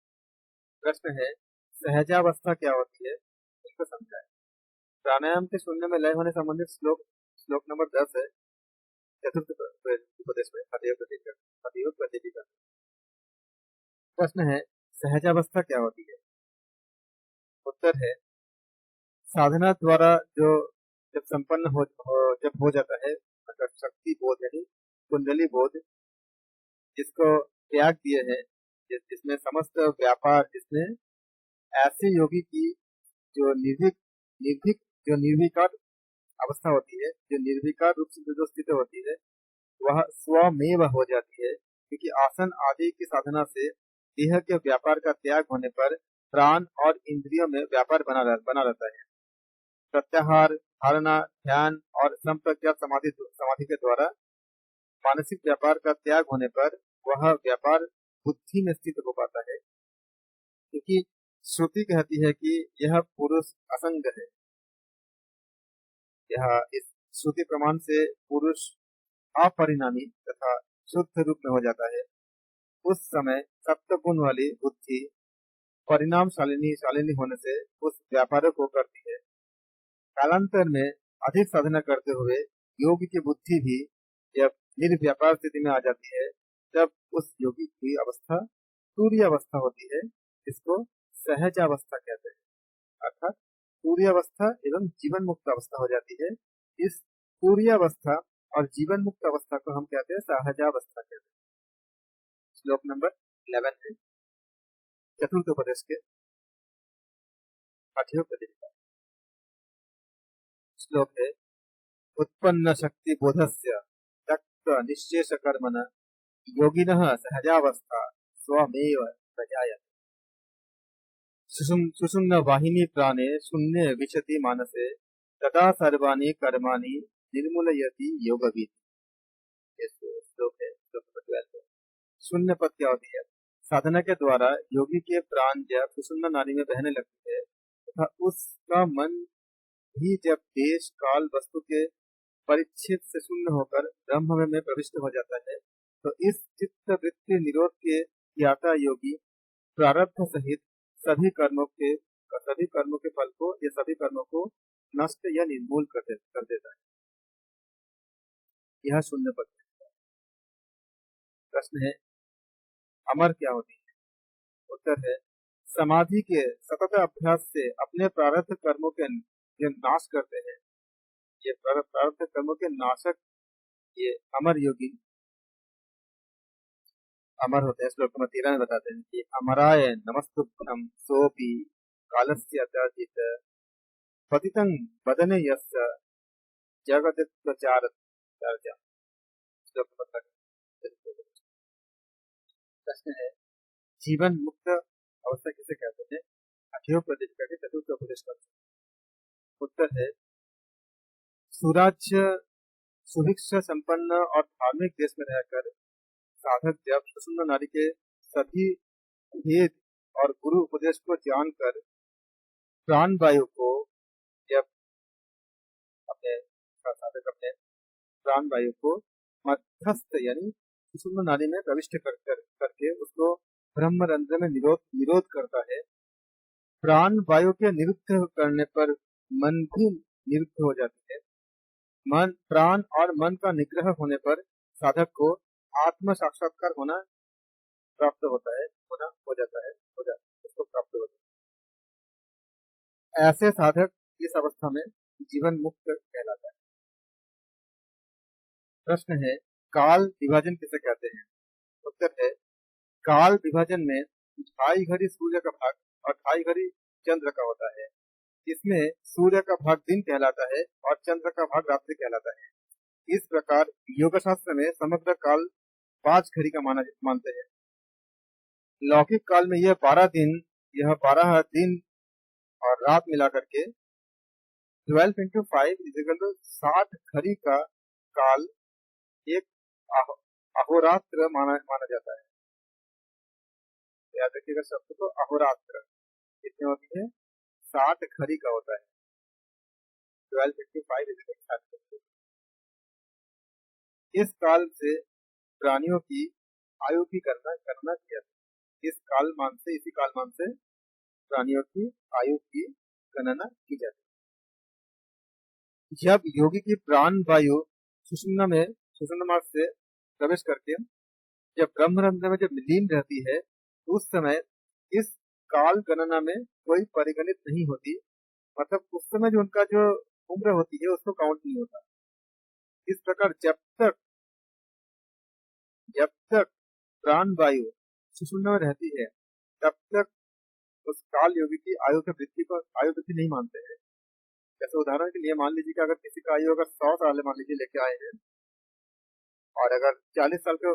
Speaker 1: प्रश्न है, सहजावस्था क्या होती है? इसको समझाएं। प्राणायाम के शून्य में लय होने संबंधित श्लोक नंबर 10 है चतुर्थ उपदेश में हठयोग प्रतिदिन। प्रश्न है, सहजावस्था क्या होती है? उत्तर है, साधना द्वारा जो जब संपन्न हो जाता है, मतलब शक्ति बोध यानी कुंडली बोध जिसको त्याग दिए है, जिसमें समस्त व्यापार, जिसमें ऐसे योगी की जो निर्विकार अवस्था होती है, जो निर्विकार रूप से जो स्थिति होती है, वह स्वमेव हो जाती है। क्योंकि आसन आदि की साधना से देह के व्यापार का त्याग होने पर प्राण और इंद्रियों में व्यापार बना रहता है। प्रत्याहार, धारणा, ध्यान और संप्रज्ञात समाधि के द्वारा मानसिक व्यापार का त्याग होने पर वह व्यापार बुद्धि में स्थित हो पाता है। क्योंकि श्रुति कहती है कि यह पुरुष असंग है। यह इस श्रुति प्रमाण से पुरुष अपरिणामी तथा शुद्ध रूप में हो जाता है। उस समय सप्तगुण वाली बुद्धि परिणाम शालिनी होने से उस व्यापार को करती है। कालांतर में अधिक साधना करते हुए योगी की बुद्धि भी जब निर्व्यापार स्थिति में आ जाती है, तब उस योगी की अवस्था तूर्य अवस्था होती है, जिसको सहजावस्था कहते हैं। अर्थात तूर्य अवस्था एवं जीवन मुक्त अवस्था हो जाती है। इस तूर्य अवस्था और जीवन मुक्त अवस्था को हम कहते हैं सहजावस्था कहते हैं। श्लोक नंबर 11 है चतुर्थोपदेश के श्लोक है, उत्पन्न शक्ति बोधस्य तक्त निश्चेष कर्मण योगिनः सहजावस्था स्वमेव प्रजायते। सुषुम्न वाहिनी प्राणे शून्य विशति मानसे तदा सर्वाणि कर्माणि निर्मूलयति योगविद। श्लोक है श्लोक नंबर 12। शून्य पद क्या होती है? साधना के द्वारा योगी के प्राण जब सुषुम्ना नाड़ी में बहने लगती है तथा उसका मन भी जब देश काल वस्तु के परिच्छेद से शून्य होकर ब्रह्म में प्रविष्ट हो जाता है, तो इस चित्त वृत्ति निरोध के ज्ञाता योगी प्रारब्ध सहित सभी कर्मों के फल को या सभी कर्मों को नष्ट या निर्मूल कर देता है। यह शून्य पद है। प्रश्न है, अमर क्या होती है? उत्तर है, समाधि के सतत अभ्यास से अपने प्रारब्ध कर्मों के जो नाश करते हैं, ये प्रारब्ध कर्मों के नाशक ये अमर योगी अमर होते हैं। श्लोक नंबर 13 में बताते हैं कि अमराय नमस्तुभ्यं सोऽपि कालस्य त्याजित पतितं वदने यस्य जगदित्वचार चर्चा। श्लोक नंबर 13। प्रश्न है, जीवन मुक्त अवस्था किसे कहते हैं? अठ्योपदेश करके चतुर्थ उपदेश करते हैं। उत्तर है, सुराज्य सुभिक्षा संपन्न और धार्मिक देश में रहकर साधक जब सुषुम्ना नाड़ी के सभी भेद और गुरु उपदेश को जानकर प्राण वायु को जब साधक अपने प्राण वायु को मध्यस्थ यानी सुषुम्ना नाड़ी में प्रविष्ट करके उसको ब्रह्मरंध्र में निरोध करता है। प्राण वायु के निरुद्ध करने पर मन भी निरुद्ध हो जाती है। मन प्राण और मन का निग्रह होने पर साधक को आत्म साक्षात्कार होना प्राप्त होता है, हो जाता है उसको प्राप्त होता है। ऐसे साधक इस अवस्था में जीवन मुक्त कहलाता है। प्रश्न है, काल विभाजन किसे कहते हैं? उत्तर है, काल विभाजन में 2.5 घड़ी सूर्य का भाग और 2.5 घड़ी चंद्र का होता है। इसमें सूर्य का भाग दिन कहलाता है और चंद्र का भाग रात्रि कहलाता है। इस प्रकार योग शास्त्र में समग्र काल 5 घड़ी का मानते हैं। लौकिक काल में यह 12 दिन और रात मिलाकर के 12 into 5 = 60 घड़ी का काल एक अहोरात्र माना जाता है। याद रखिएगा शब्द को, अहोरात्र कितने होती है? 60 घड़ी का होता है। 12 into 5 = 60 घड़ी। इस काल से प्राणियों की आयु की गणना किया जाता है। इसी कालमान से प्राणियों की आयु की गणना की जाती है। जब योगी की प्राण वायु सुषुम्ना मार्ग से प्रवेश करके जब ब्रह्मरंध्र में जब लीन रहती है, उस समय इस काल गणना में कोई परिगणित नहीं होती। मतलब उस समय जो उनका जो उम्र होती है उसको काउंट नहीं होता। इस प्रकार जब तक प्राण वायु सुषुम्ना में रहती है तब तक उस काल योगी की आयु वृद्धि नहीं मानते हैं। जैसे उदाहरण के लिए मान लीजिए कि अगर किसी का आयु अगर 100 साल मान लीजिए लेके आए हैं और अगर 40 साल के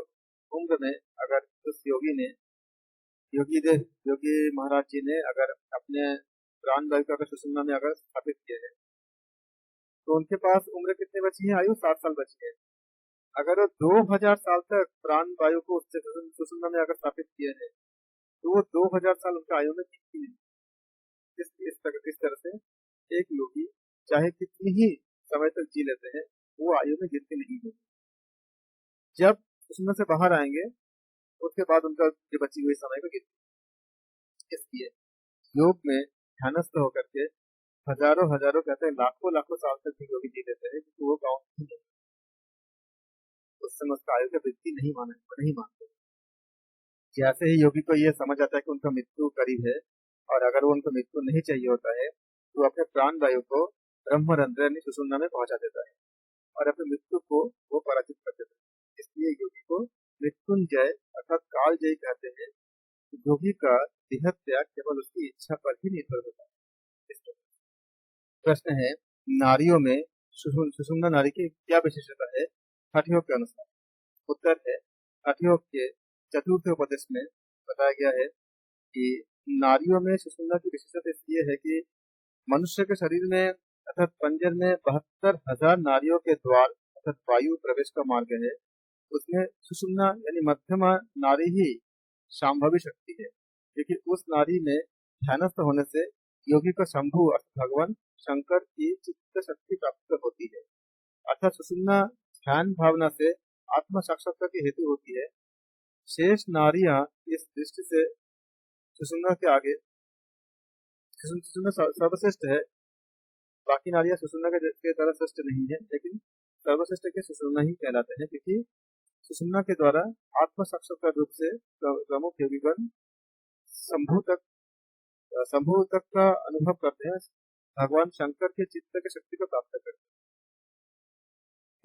Speaker 1: उम्र में अगर उस योगी महाराज जी ने अगर अपने प्राण वायु का अगर सुषुम्ना में अगर स्थापित किए हैं तो उनके पास उम्र कितने बची है? आयु 60 साल बची है। अगर वो 2000 साल तक प्राण वायु को उससे सुषुम्ना में अगर स्थापित किए हैं तो वो 2000 साल उनका आयु में गिनती नहीं। इस तरह से एक योगी चाहे कितनी ही समय तक जी लेते हैं वो आयु में गिनती नहीं होती। जब उसमें से बाहर आएंगे उसके बाद उनका जो बची हुई समय में गिनती। इसलिए योग में ध्यानस्थ होकर के हजारों कहते हैं लाखों साल तक भी योगी जी लेते हैं क्योंकि वो गाँव नहीं, उस समय उसका आयु की वृद्धि नहीं मानते। जैसे ही योगी को ये समझ आता है कि उनका मृत्यु करीब है और अगर वो उनको मृत्यु नहीं चाहिए होता है तो अपने प्राण वायु को ब्रह्मरंध्र यानी सुषुम्ना में पहुंचा देता है और अपने मृत्यु को वो पराजित कर देता है। इसलिए योगी को मृत्युंजय अर्थात कालजयी कहते हैं। योगी का देह त्याग केवल उसकी इच्छा पर ही निर्भर होता है। प्रश्न है, नारियों में सुषुम्ना नाड़ी की क्या विशेषता है हठयोग के अनुसार? उत्तर है, हठयोग के चतुर्थ उपदेश में बताया गया है कि नारियों में सुषुम्ना की विशेषता इसलिए है कि मनुष्य के शरीर में अर्थात पंजर में 72,000 नारियों के द्वार अर्थात वायु प्रवेश का मार्ग है। उसमें सुषुम्ना यानी मध्यमा नारी ही शांभवी शक्ति है, लेकिन उस नारी में ध्यानस्थ होने से योगी को शंभु अर्थात भगवान शंकर की चित्त शक्ति प्राप्त होती है। अर्थात सुषुम्ना ध्यान भावना से आत्म साक्षात्कार की हेतु होती है। शेष नारियां इस दृष्टि से सुषुम्ना के आगे सुषुम्ना सर्वश्रेष्ठ है। बाकी नारियां सुषुम्ना के द्वारा श्रेष्ठ नहीं है, लेकिन सर्वश्रेष्ठ के सुषुम्ना ही कहलाते हैं क्योंकि सुषुम्ना के द्वारा आत्म साक्षात्कार रूप से प्रमुख योगीगण शंभु तक का अनुभव करते हैं, भगवान शंकर के चित्त की शक्ति को प्राप्त करते हैं।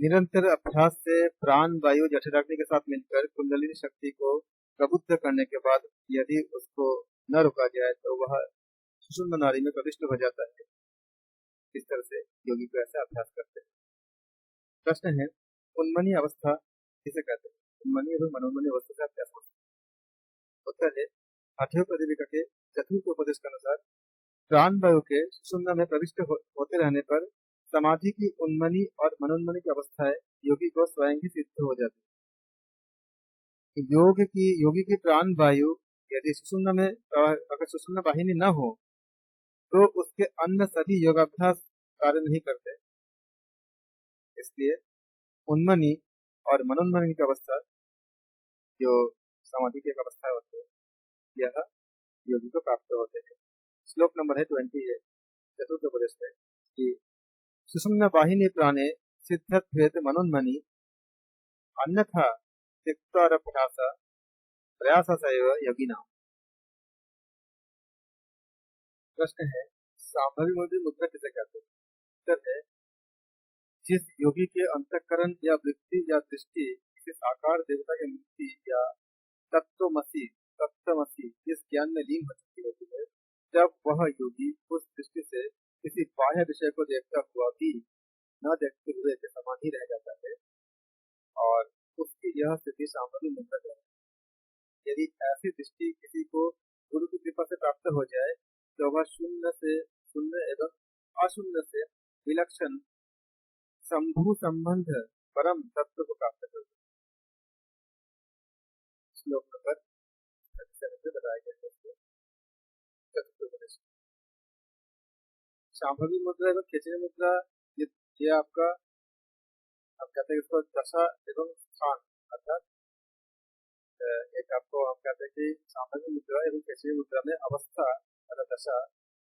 Speaker 1: निरंतर अभ्यास से प्राण वायु जठराग्नि के साथ मिलकर कुंडलिनी शक्ति को प्रबुद्ध करने के बाद यदि उसको न रोका जाए तो वह सुषुम्ना नाड़ी में प्रविष्ट हो जाता है। इस तरह से योगी को ऐसा अभ्यास करते हैं। प्रश्न है, उन्मनी अवस्था किसे कहते हैं? उन्मनी एवं मनोन्मनी अवस्था का अभ्यास होता है। उत्तर है, आठवें प्रदीपिका के चतुर्थ उपदेश के अनुसार प्राण वायु के सुषुम्ना में प्रविष्ट होते रहने पर समाधि की उन्मनी और मनोन्मनी की अवस्थाएं योगी को स्वयं ही सिद्ध हो जाती है। योगी की प्राण वायु यदि सुषुम्ना में अगर सुषुम्ना वाहिनी न हो तो उसके अन्य सभी योगाभ्यास कार्य नहीं करते। इसलिए उन्मनी और मनोन्मनी की अवस्था जो समाधि की एक अवस्था होती है, यह योगी को प्राप्त होते हैं। श्लोक नंबर है 20 है चतुर्थ उपदेश में कि सुषुम्ना वाहिनी प्राणे सिद्धत्वेत मनोन्मनी अन्यथा त्यक्तारभ्यास प्रयाससैव योगिनाम्। प्रश्न है, सांभवी मुद्रा किसे कहते हैं? उत्तर है, जिस योगी के अंतःकरण या वृत्ति या दृष्टि किसी साकार देवता की मूर्ति या तत्वमसि इस ज्ञान में लीन हो चुकी होती है, जब वह योगी उस दृष्टि से किसी बाह्य विषय को देखता हुआ भी न देखते हुए के समाधि रह जाता है और उसकी यह स्थिति सांभवी मुद्रा है। यदि ऐसी दृष्टि किसी को गुरु की कृपा से प्राप्त हो जाए तो वह शून्य से शून्य एवं अशून्य से विलक्षण संभू संबंध परम तत्व को प्राप्त कर। श्लोक नंबर 37 में बताया गया है। सांभवी मुद्रा एवं खिचड़ी मुद्रा ये आपका हम कहते हैं इसको दशा एवं स्थान, अर्थात एक आपको हम कहते हैं कि सांभवी मुद्रा एवं खिचड़ी मुद्रा में अवस्था अर्थात दशा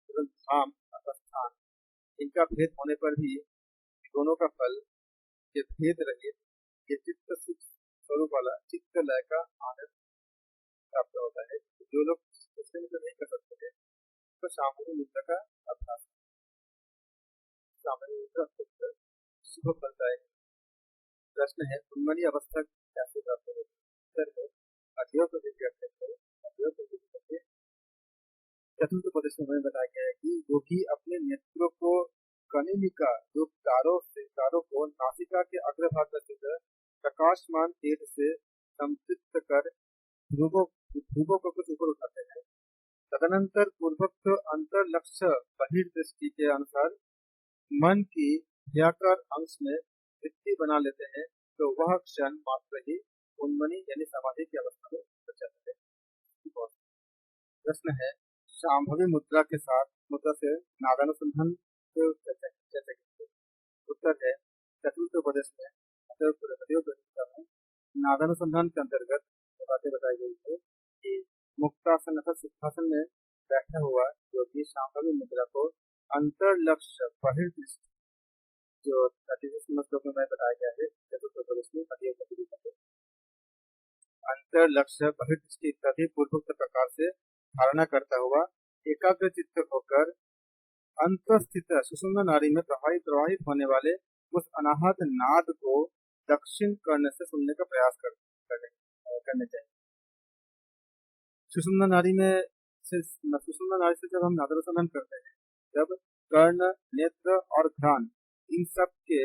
Speaker 1: एवं धाम अर्थात स्थान, इनका भेद होने पर भी दोनों का फल ये भेद रहित ये चित्त सुख स्वरूप वाला चित्त लय का आनंद प्राप्त होता है। जो लोग दूसरे मुद्रा नहीं कर सकते हैं तो सांभवी मुद्रा का अभ्यास सांभवी मुद्रा शुभ फलदायक। प्रश्न है, उन्मनी अवस्था कैसे प्राप्त होती है? उत्तर है, चतुर्थ उपदेश में हमें बताया गया है कि योगी अपने नेत्रों को कनिनिका जो तारों को नासिका के अग्रभाग में स्थित प्रकाशमान तेज से संतृप्त कर ध्रुवों को कुछ ऊपर उठाते हैं। तदनंतर पूर्वोक्त अंतर लक्ष्य बहिर्दृष्टि के अनुसार मन की व्याकार अंश में वृत्ति बना लेते हैं तो वह क्षण मात्र ही उन्मनी यानी समाधि की अवस्था में पहुंच जाते हैं। प्रश्न है, सांभवी मुद्रा के साथ मुद्रा से नादानुसंधान को चर्चा कीजिए। उत्तर है, चतुर्थ उपदेश में नादानुसंधान के अंतर्गत बातें बताई गई है कि मुक्तासन अर्थात सिद्धासन में बैठा हुआ योगी सांभवी मुद्रा को अंतर लक्ष्य बहिर्दृष्टि जो श्लोक में बताया गया है चतुर्थ उपदेश में अंतर लक्ष्य बहिर्दृष्टि इत्यादि पूर्वोक्त प्रकार से धारणा करता हुआ एकाग्र चित्त होकर अंतस्थित सुषुम्ना नाड़ी में प्रवाहित होने वाले उस अनाहत नाद को दक्षिण कर्ण से सुनने का प्रयास करने चाहिए। सुषुम्ना नाड़ी से जब हम नादानुसंधान करते हैं, जब कर्ण, नेत्र और घ्राण इन सब के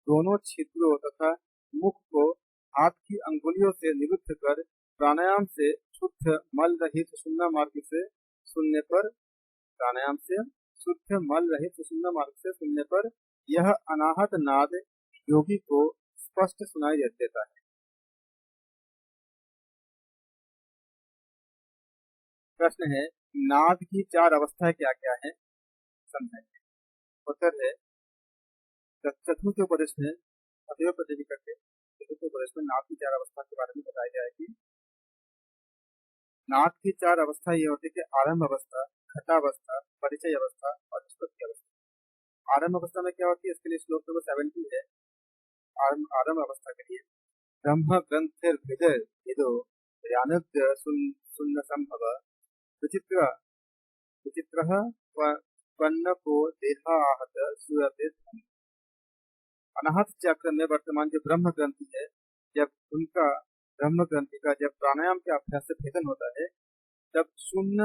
Speaker 1: दोनों छिद्रों तथा मुख को हाथ की अंगुलियों से निरुद्ध कर प्राणायाम से शुद्ध मल रहित सुषुम्ना मार्ग से सुनने पर यह अनाहत नाद योगी को स्पष्ट सुनाई देता है। प्रश्न है, नाद की चार अवस्थाएं क्या क्या है? समझाइए। उत्तर है, चतुर्थ उपदेश में अतएव प्रतिनिधि करके चतुर्थ उपदेश में नाद की चार अवस्था के बारे में बताया गया है कि नाद की चार अवस्था ये होती है कि आरंभ अवस्था, घटावस्था, परिचय अवस्था और निष्पत्ति अवस्था। आरंभ अवस्था में क्या होती है, इसके लिए श्लोक नंबर 70 है। आरंभ अवस्था के लिए ब्रह्म ग्रंथिर्भिदर इदो यानद्य सुन्न संभव विचित्रः पन्नको देहाहत सुरते। अनाहत चक्र में वर्तमान जो ब्रह्म ग्रंथि है, जब उनका ब्रह्म ग्रंथि का जब प्राणायाम के अभ्यास से भेदन होता है, तब शून्य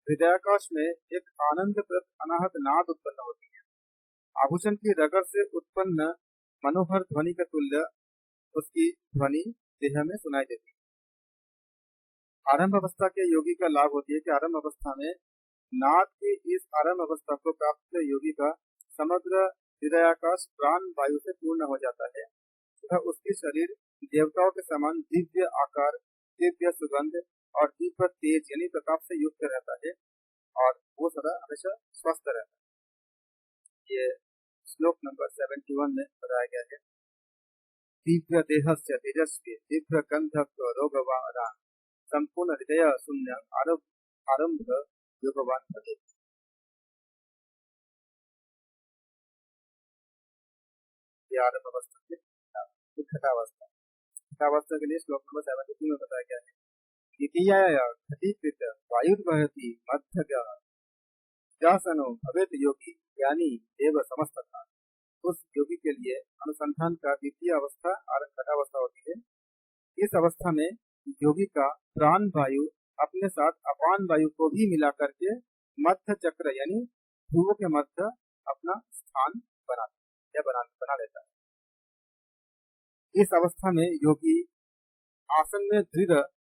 Speaker 1: हृदयाकाश में एक आनंदप्रद अनाहत नाद उत्पन्न होती है। आभूषण की रगड़ से उत्पन्न मनोहर ध्वनि के तुल्य उसकी ध्वनि देह में सुनाई देती है। आरंभ अवस्था के योगी का लाभ होती है कि आरंभ अवस्था में नाद की इस आरंभ अवस्था को प्राप्त योगी का समग्र हृदयाकाश प्राण वायु से पूर्ण हो जाता है तथा उसकी शरीर देवताओं के समान दिव्य आकार, दिव्य सुगंध और दिव्य तेज यानी प्रताप से युक्त रहता है और वो सदा हमेशा स्वस्थ रहता है। ये श्लोक नंबर 71 में बताया गया है। दिव्य देहस्य तेजस्वी दिव्य गंधक रोगवान संपूर्ण हृदय शून्य आरंभ योगवान भवे। ये आरंभ अवस्था के घटावस्था। घटावस्था के लिए श्लोक नंबर 72 में बताया गया है। द्वितीया घटीकृत वायुर्वहति मध्यगा जासनो भवेत योगी ज्ञानी एवं समस्तता। उस योगी के लिए अनुसंधान का द्वितीय अवस्था घटावस्था होती है। इस अवस्था में योगी का प्राण वायु अपने साथ अपान वायु को भी मिला करके मध्य चक्र यानी ध्रुव के मध्य अपना स्थान बना लेता है। इस अवस्था में योगी आसन में दृढ़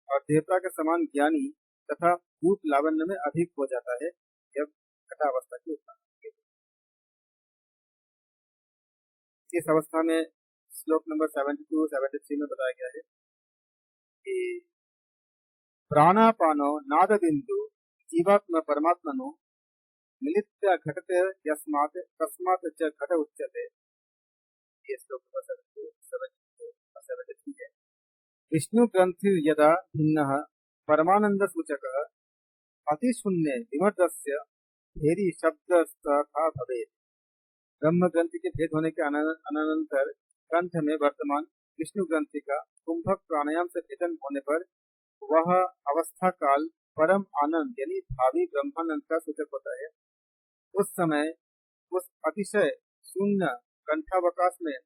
Speaker 1: और देवता के समान ज्ञानी तथा रूप लावण्य में अधिक हो जाता है जब घटावस्था की उत्पत्ति। इस अवस्था में श्लोक नंबर 72-73 में बताया गया है कि प्राणापानो नाद बिंदु जीवात्मा परमात्मनो मिलित्य घटते यस्मात् तस्मात् च घट उच्यते। ये श्लोक नंबर 72-73 है। विष्णु ग्रंथि यदा भिन्नः परमानंद सूचकः अतिशून्य विमर्दस्य भेरी शब्दस्तथा भवेत्। ब्रह्म ग्रंथि के भेद होने के अनंतर ग्रंथ में वर्तमान विष्णु ग्रंथि का कुंभक प्राणायाम से भेदन होने पर वह अवस्था काल परम आनंद यानी भावी ब्रह्मानंद का सूचक होता है। उस समय उस अतिशय शून्य कंठावकाश में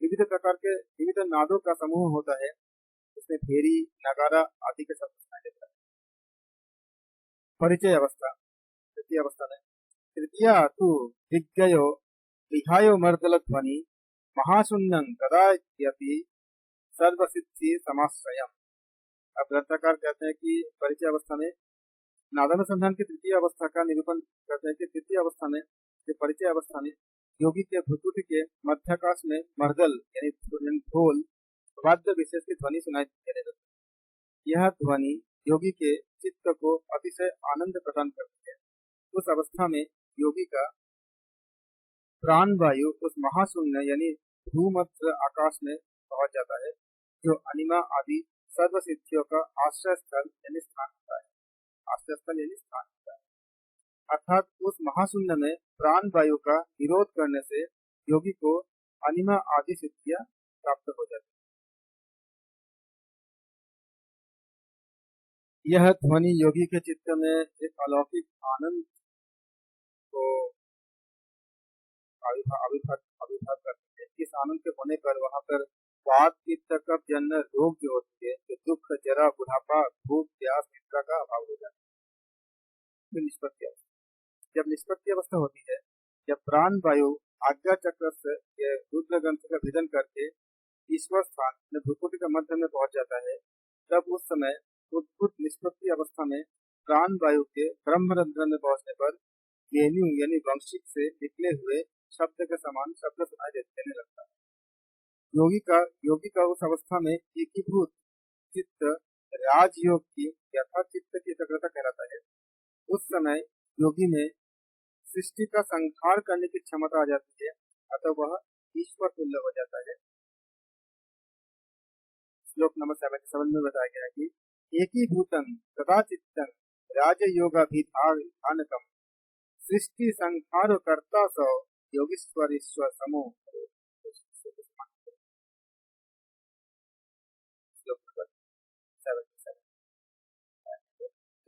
Speaker 1: विविध प्रकार के विविध नादों का समूह होता है। इसमें भेरी, नगारा आदि के शब्द सुनाई देता है। परिचय अवस्था तृतीय अवस्था में तृतीया तु दिग्गयो विहायो मर्दल ध्वनि महाशून्यं कदायति सर्वसिद्धि समाश्रयम्। अब ग्रंथकार कहते हैं कि परिचय अवस्था में नादानुसंधान की तृतीय अवस्था का निरूपण करते हैं कि तृतीय अवस्था में जो परिचय अवस्था में योगी के भ्रुकुटी के मध्याकाश में मर्दल यानी ढोल वाद्य विशेष की ध्वनि सुनाई देने लगती है। यह ध्वनि योगी के चित्त को अतिशय आनंद प्रदान करती है। उस अवस्था में योगी का प्राण वायु उस महाशून्य यानी भूमध्य आकाश में पहुंच जाता है जो अनिमा आदि सर्व सिद्धियों का आश्रय स्थल यानी स्थान होता है। आश्रय स्थल यानी स्थान होता है। अर्थात उस महाशून्य में प्राण वायु का विरोध करने से योगी को अनिमा आदि सिद्धियां प्राप्त हो जाती है। यह ध्वनि योगी के चित्त में एक अलौकिक आनंद को आविर्भाव करती है। इस आनंद के होने पर वहां पर वात पित्त कफ जन्य रोग जो होती है, जो दुख, जरा, बुढ़ापा, भूख, प्यास, निद्रा का अभाव हो जाता है। निष्पत्ति अवस्था, जब निष्पत्ति अवस्था होती है, जब प्राण वायु आज्ञा चक्र से रुद्र ग्रंथ का भेदन करके ईश्वर स्थान में भ्रुकुटी के मध्य में पहुंच जाता है, तब उस समय उद्भुत निष्पत्ति अवस्था में प्राण वायु के ब्रह्मरंध्र में पहुंचने पर गेनु यानी वंशिक से निकले हुए शब्द के समान शब्द सुनाई देने लगता है। योगी का उस अवस्था में एकीभूत चित्त राजयोग की यथा चित्त की एकाग्रता कहलाता है। उस समय योगी में सृष्टि का संहार करने की क्षमता आ जाती है, अतः वह ईश्वर तुल्य हो जाता है। श्लोक नंबर 77 में बताया गया है कि एकीभूतं तथा चित्तं राजयोगाभिधानकम् सृष्टि संहार कर्ता सौ योगीश्वर ईश्वर समो।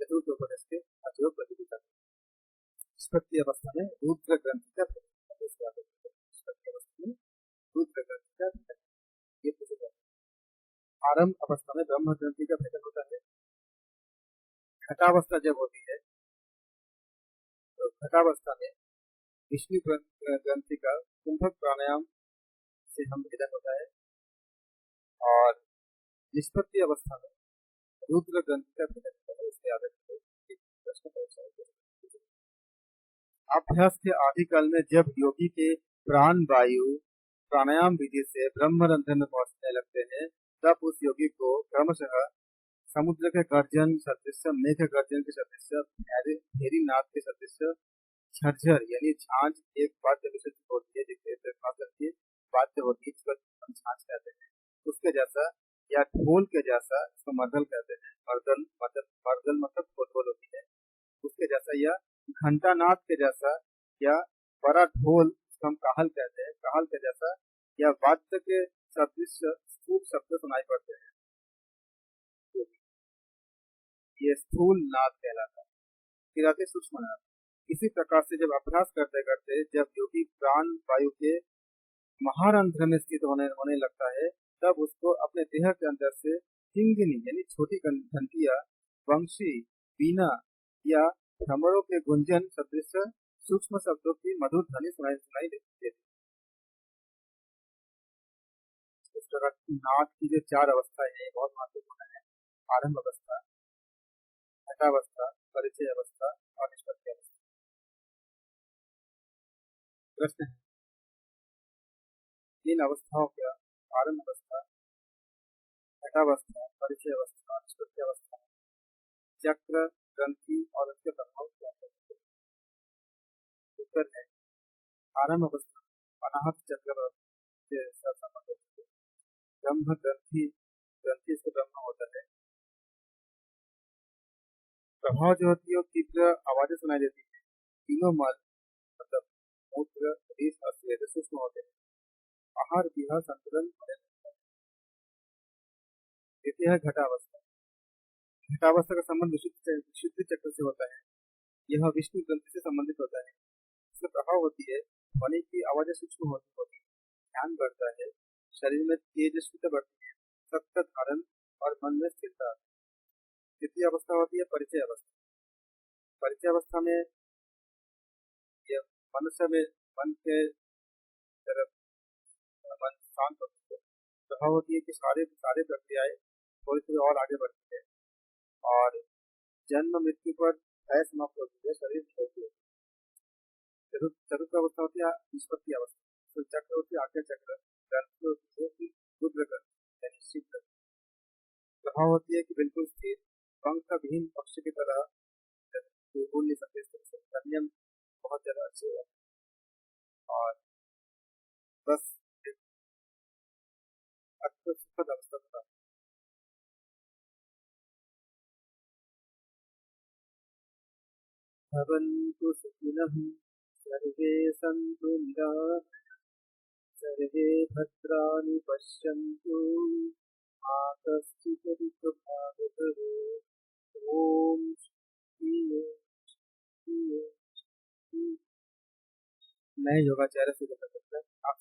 Speaker 1: चतुर्थ उपदेश के अयोग प्रतियोगिता निष्पत्ति अवस्था में रुद्र ग्रंथ का निष्पत्ति अवस्था में रुद्र ग्रंथि का भेदन, ये पूछा जाता है। आरंभ अवस्था में ब्रह्म ग्रंथि का भेदन होता है। घटावस्था जब होती है तो घटावस्था में विष्णु ग्रंथि का कुंभक प्राणायाम से हम भेदन होता है, और निष्पत्ति अवस्था में रुद्र ग्रंथि का भेदन होता है। इसके आधार पर एक प्रश्न पूछा है। अभ्यास के आदि काल में जब योगी के प्राण वायु प्राणायाम विधि से ब्रह्मरंध्र में पहुंचने लगते हैं, तब उस योगी को क्रमशः समुद्र के गर्जन सदृश, मेघ गर्जन के सदृश, भेरी नाद के सदृश, झरझर यानी झांझ एक वाद्य विशिष्ट होती है, जिसके खास करके वाद्य होती है, जिसको हम झांझ कहते हैं, उसके जैसा, या ढोल के जैसा, इसको मर्दल कहते हैं। मर्दल मतलब ढोल होती है, उसके जैसा, या घंटानाद के जैसा, या बड़ा ढोल जिसको हम काहल कहते हैं, काहल के जैसा, या वाद्य के सदृश स्थूल शब्द सुनाई पड़ते हैं, ये स्थूल नाद कहलाता है। फिर आते सूक्ष्म नाद। इसी प्रकार से जब अभ्यास करते करते जब योगी प्राण वायु के महारंध्र में स्थित होने लगता है, तब उसको अपने देह के अंदर से किंगिनी यानी छोटी घंटिया, वंशी, बीना या भ्रमरों के गुंजन सदृश सूक्ष्म शब्दों की मधुर ध्वनि सुनाई देती है। इस प्रकार नाद की जो चार अवस्थाएं हैं बहुत महत्वपूर्ण है। आरंभ अवस्था, घटावस्था, परिचय अवस्था और निष्पत्ति अवस्था। प्रश्न है, तीन अवस्थाओं का आरंभ अवस्था, घटावस्था, परिचय अवस्था और निष्पत्ति अवस्था चक्र, ग्रंथि और उसके प्रभाव क्या है? उत्तर है, आरंभ अवस्था अनाहत चक्र से संबंधित है। ब्रह्म ग्रंथि से ब्रह्म होता है। प्रभाव जो होती है वो तीव्र आवाजें सुनाई देती है। तीनों मल मतलब मूत्र, रीस और स्वेद सूक्ष्म होते हैं। आहार विहार संतुलन होने लगता है। द्वितीय है घटावस्था। घटावस्था का संबंध विशुद्ध चक्र से होता है। यह विष्णु ग्रंथि से संबंधित होता है। इसका प्रभाव होती है ध्वनि की आवाजें सूक्ष्म होती है, ध्यान बढ़ता है, शरीर में तेजस्विता बढ़ती है, सत्य धारण और मन में स्थिरता। तृतीय अवस्था होती है परिचय अवस्था। परिचय अवस्था में यह मनुष्य में मन के तरफ मन शांत होती है। प्रभाव होती है कि सारे प्रक्रियाएं थोड़ी थोड़ी और आगे बढ़ती है, और जन्म मृत्यु पर भय समाप्त होती है, शरीर होती है। चतुर्थ अवस्था होती है निष्पत्ति अवस्था। तो चक्र होती है आज्ञा चक्र, ग्रंथि होती है रुद्र ग्रंथि यानी शिव ग्रंथि। प्रभाव होती है कि बिल्कुल स्थिर, पंख विहीन पक्ष की तरह, बोल नहीं सकते, संयम बहुत ज्यादा अच्छे हुआ, और बस सुखद अवस्था था। भवन्तु सुखिनः सर्वे सन्तु निरामयाः, सर्वे भद्राणि पश्यन्तु मा कश्चित् दुःखभाग् भवेत्। ओम मैं योगाचार्य से बता सकता आप